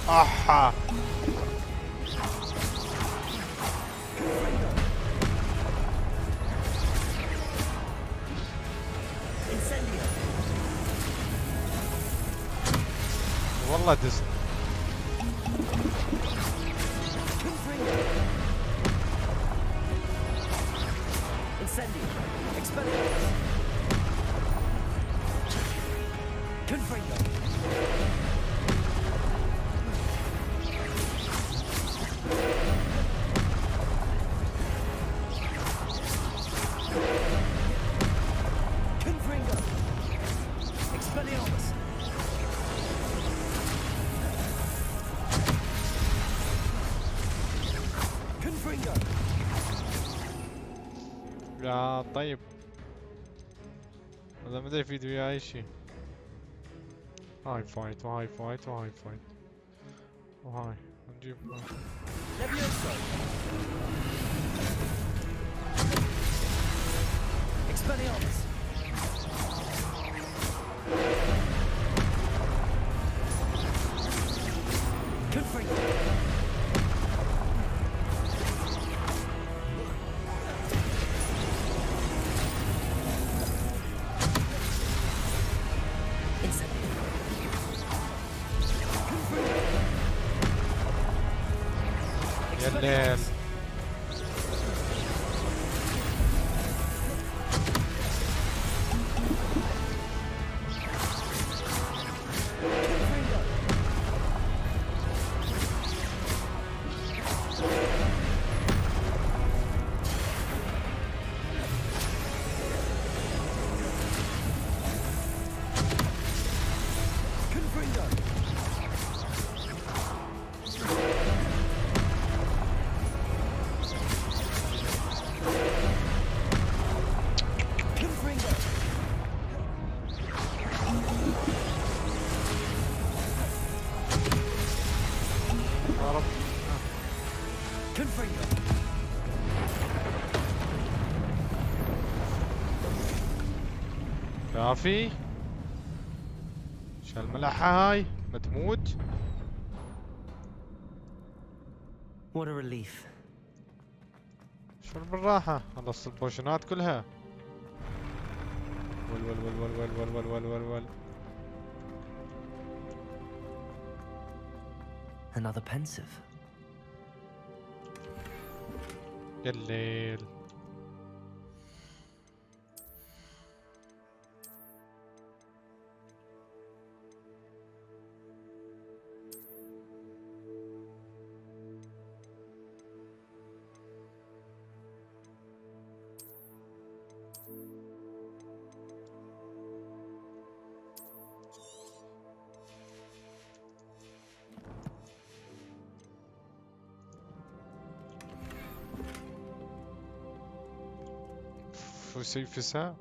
[SPEAKER 1] آها والله دست. يا طيب هذا ما ادري فيديو ويا اي شيء. هاي فايت وهاي فايت وهاي فايت وهاي نجيب يا الليل. كافي. شو الملحة هاي؟ ما تموت؟
[SPEAKER 2] What a relief.
[SPEAKER 1] شو بالراحة؟ خلصت البوشنات كلها. ول ول ول ول ول ول ول ول ول.
[SPEAKER 2] Another pensive.
[SPEAKER 1] يا الليل. فوسيفسا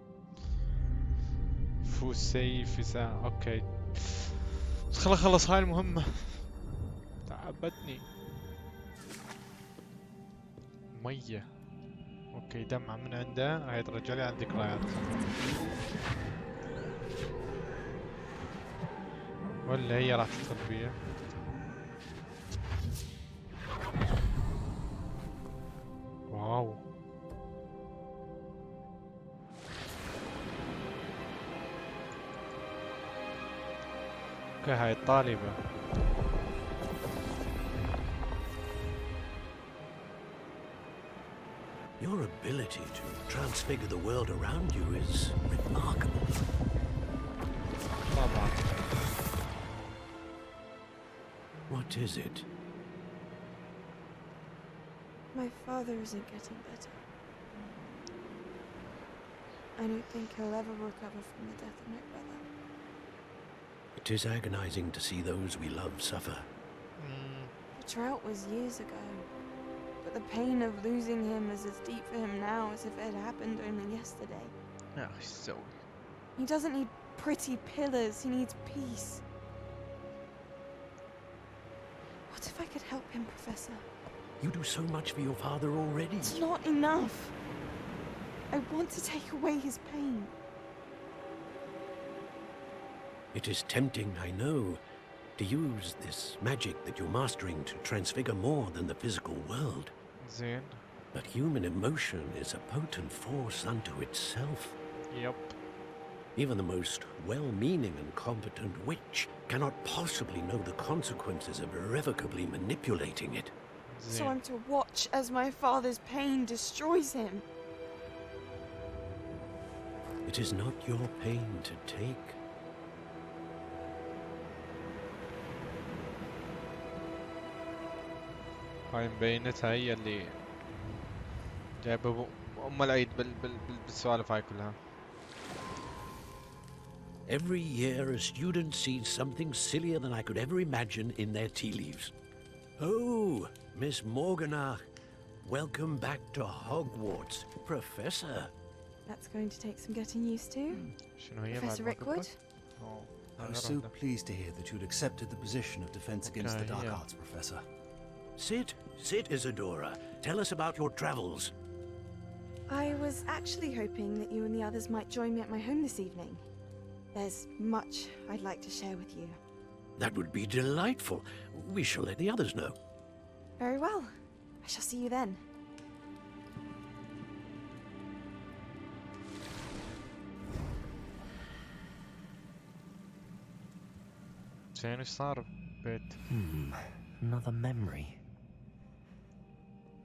[SPEAKER 1] اوكي خل اخلص هاي المهمة تعبتني. مية اوكي دمعة من عنده هاي ترجع لي عن ذكريات. ولا هي راح تدخل فيها. واو اوكي هاي الطالبة.
[SPEAKER 8] Your ability to transfigure the world around you is remarkable.
[SPEAKER 1] طبعا.
[SPEAKER 8] What is it?
[SPEAKER 11] My father isn't getting better. I don't think he'll ever recover from the death of my brother.
[SPEAKER 8] It is agonizing to see those we love suffer.
[SPEAKER 11] The drought was years ago, but the pain of losing him is as deep for him now as if it had happened only yesterday. He doesn't need pretty pillars, he needs peace. What if I could help him, Professor?
[SPEAKER 8] You do so much for your father already.
[SPEAKER 11] It's not enough. I want to take away his pain.
[SPEAKER 8] It is tempting, I know, to use this magic that you're mastering to transfigure more than the physical world.
[SPEAKER 1] زين.
[SPEAKER 8] But human emotion is a potent force unto itself.
[SPEAKER 1] Yep.
[SPEAKER 8] Even the most well-meaning and competent witch cannot possibly know the consequences of irrevocably manipulating it.
[SPEAKER 11] So I'm to watch as my father's pain destroys him.
[SPEAKER 8] It is not your pain to take.
[SPEAKER 1] هاي مبينتها هي اللي جايبه ام العيد بالسوالف هاي كلها.
[SPEAKER 8] Every year a student sees something sillier than I could ever imagine in their tea leaves. Oh, Miss Morganach, welcome back to Hogwarts, Professor.
[SPEAKER 11] That's going to take some getting used to.
[SPEAKER 1] شنو هي
[SPEAKER 11] Professor
[SPEAKER 1] بعد ما
[SPEAKER 11] Rickwood?
[SPEAKER 1] كبرت؟ أوه،
[SPEAKER 12] I was so
[SPEAKER 1] غير واحدة.
[SPEAKER 12] pleased to hear that you'd accepted the position of Defense Against the
[SPEAKER 1] Okay,
[SPEAKER 12] Dark
[SPEAKER 1] yeah.
[SPEAKER 12] Arts, Professor.
[SPEAKER 8] Sit, Isadora. Tell us about your travels.
[SPEAKER 11] I was actually hoping that you and the others might join me at my home this evening. There's much I'd like to share with you.
[SPEAKER 8] That would be delightful. We shall let the others know.
[SPEAKER 11] Very well. I shall see you then.
[SPEAKER 1] زين ايش صار بيت؟
[SPEAKER 2] Another memory.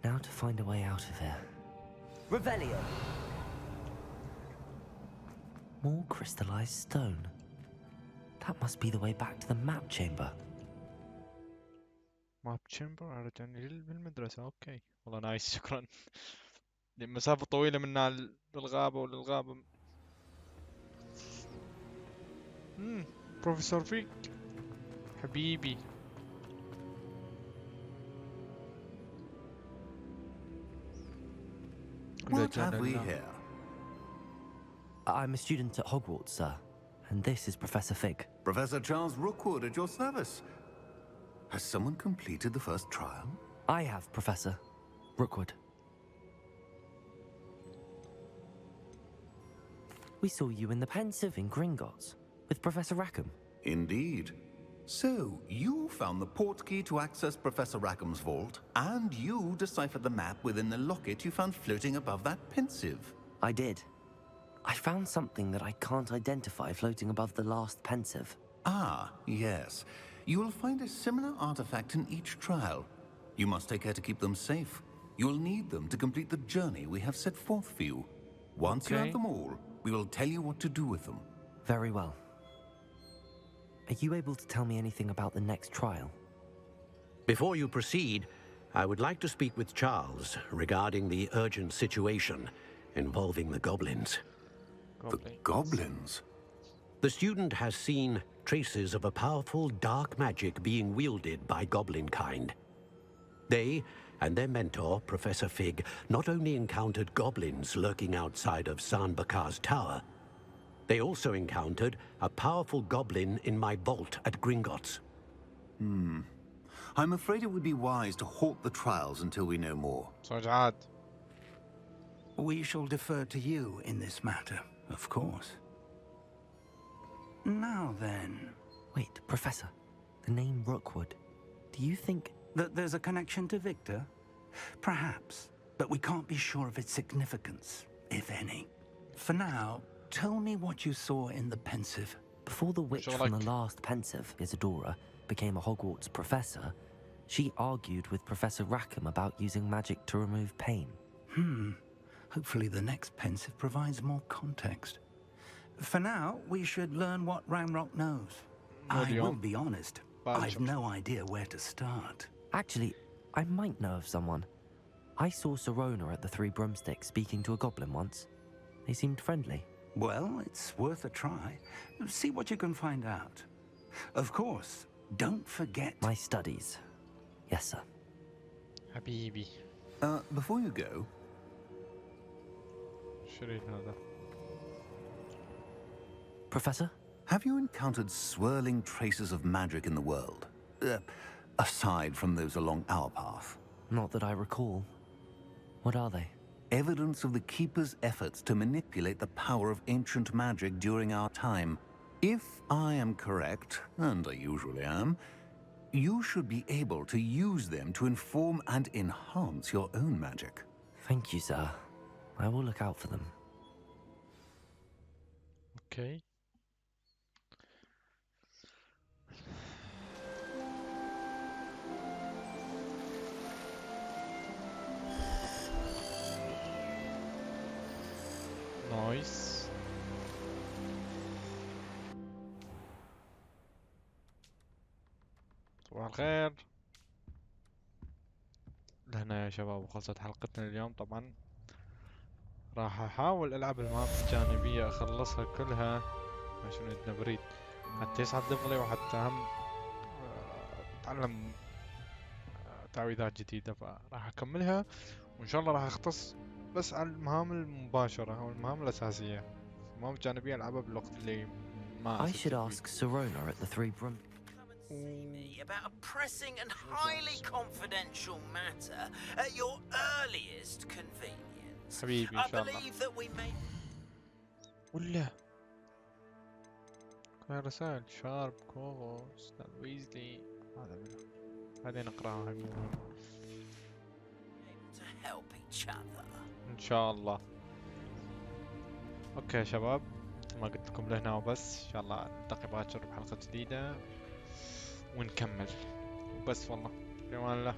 [SPEAKER 2] Now to find a way out of here. Revelio! More crystallized stone. That must be the way back to the map chamber.
[SPEAKER 1] ماب تشامبر رجعني بالمدرسة. اوكي والله نايس شكرا. مسافة طويلة من للغابة وللغابة. بروفيسور فيك حبيبي.
[SPEAKER 12] What have we here?
[SPEAKER 2] I'm a student at Hogwarts, sir. And this is Professor Fig.
[SPEAKER 13] Professor Charles Rookwood at your service. Has someone completed the first trial?
[SPEAKER 2] I have, Professor Rookwood. We saw you in the Pensive in Gringotts with Professor Rackham.
[SPEAKER 13] Indeed. So, you found the portkey to access Professor Rackham's vault, and you deciphered the map within the locket you found floating above that Pensive.
[SPEAKER 2] I did. I found something that I can't identify floating above the last Pensive.
[SPEAKER 13] Ah, yes. You will find a similar artifact in each trial. You must take care to keep them safe. You will need them to complete the journey we have set forth for you. Once you have them all, we will tell you what to do with them.
[SPEAKER 2] Very well. Are you able to tell me anything about the next trial?
[SPEAKER 8] Before you proceed, I would like to speak with Charles regarding the urgent situation involving the goblins.
[SPEAKER 13] The goblins?
[SPEAKER 8] The student has seen traces of a powerful dark magic being wielded by goblin kind. They and their mentor, Professor Fig, not only encountered goblins lurking outside of San Bakar's tower, they also encountered a powerful goblin in my vault at Gringotts.
[SPEAKER 13] I'm afraid it would be wise to halt the trials until we know more.
[SPEAKER 7] We shall defer to you in this matter, of course. Now then...
[SPEAKER 2] Wait, Professor. The name Rookwood. Do you think...
[SPEAKER 7] that there's a connection to Victor? Perhaps, but we can't be sure of its significance, if any. For now, tell me what you saw in the Pensive.
[SPEAKER 2] Before the witch from the last Pensive, Isadora, became a Hogwarts professor, she argued with Professor Rackham about using magic to remove pain.
[SPEAKER 7] Hopefully the next Pensive provides more context. For now, we should learn what Ranrock knows. I will be honest, I've no idea where to start.
[SPEAKER 2] Actually, I might know of someone. I saw Serona at the Three Broomsticks speaking to a goblin once. They seemed friendly.
[SPEAKER 7] Well, it's worth a try. See what you can find out. Of course, don't forget...
[SPEAKER 2] my studies. Yes, sir.
[SPEAKER 1] حبيبي.
[SPEAKER 13] Before you go...
[SPEAKER 1] شريت هذا.
[SPEAKER 2] Professor?
[SPEAKER 13] Have you encountered swirling traces of magic in the world? Aside from those along our path?
[SPEAKER 2] Not that I recall. What are they?
[SPEAKER 13] Evidence of the Keeper's efforts to manipulate the power of ancient magic during our time. If I am correct, and I usually am, you should be able to use them to inform and enhance your own magic.
[SPEAKER 2] Thank you, sir. I will look out for them.
[SPEAKER 1] اوكي. نايس. صباح الخير. لهنا يا شباب خلصت حلقتنا اليوم. طبعا راح احاول العب المهام الجانبية اخلصها كلها عشان عندنا بريد حتى يصعد ليفلي، وحتى هم اتعلم تعويذات جديدة، فراح اكملها وان شاء الله راح اختص بس على المهام المباشرة او المهام الاساسية. المهام الجانبية العبها بالوقت اللي ما
[SPEAKER 2] I should ask Sirona at the Three Brum.
[SPEAKER 14] About a pressing and highly confidential matter at your earliest convenience.
[SPEAKER 1] حبيبي ان شاء الله.
[SPEAKER 14] I believe that we may.
[SPEAKER 1] ولا رسائل شارب كوغو استاذ ويزلي هذا منه، بعدين نقراها هاي مهمة.
[SPEAKER 14] To help each other.
[SPEAKER 1] ان شاء الله. اوكي يا شباب، مثل ما قلت لكم لهنا وبس. ان شاء الله نلتقي باكر بحلقة جديدة ونكمل وبس. والله في امان الله.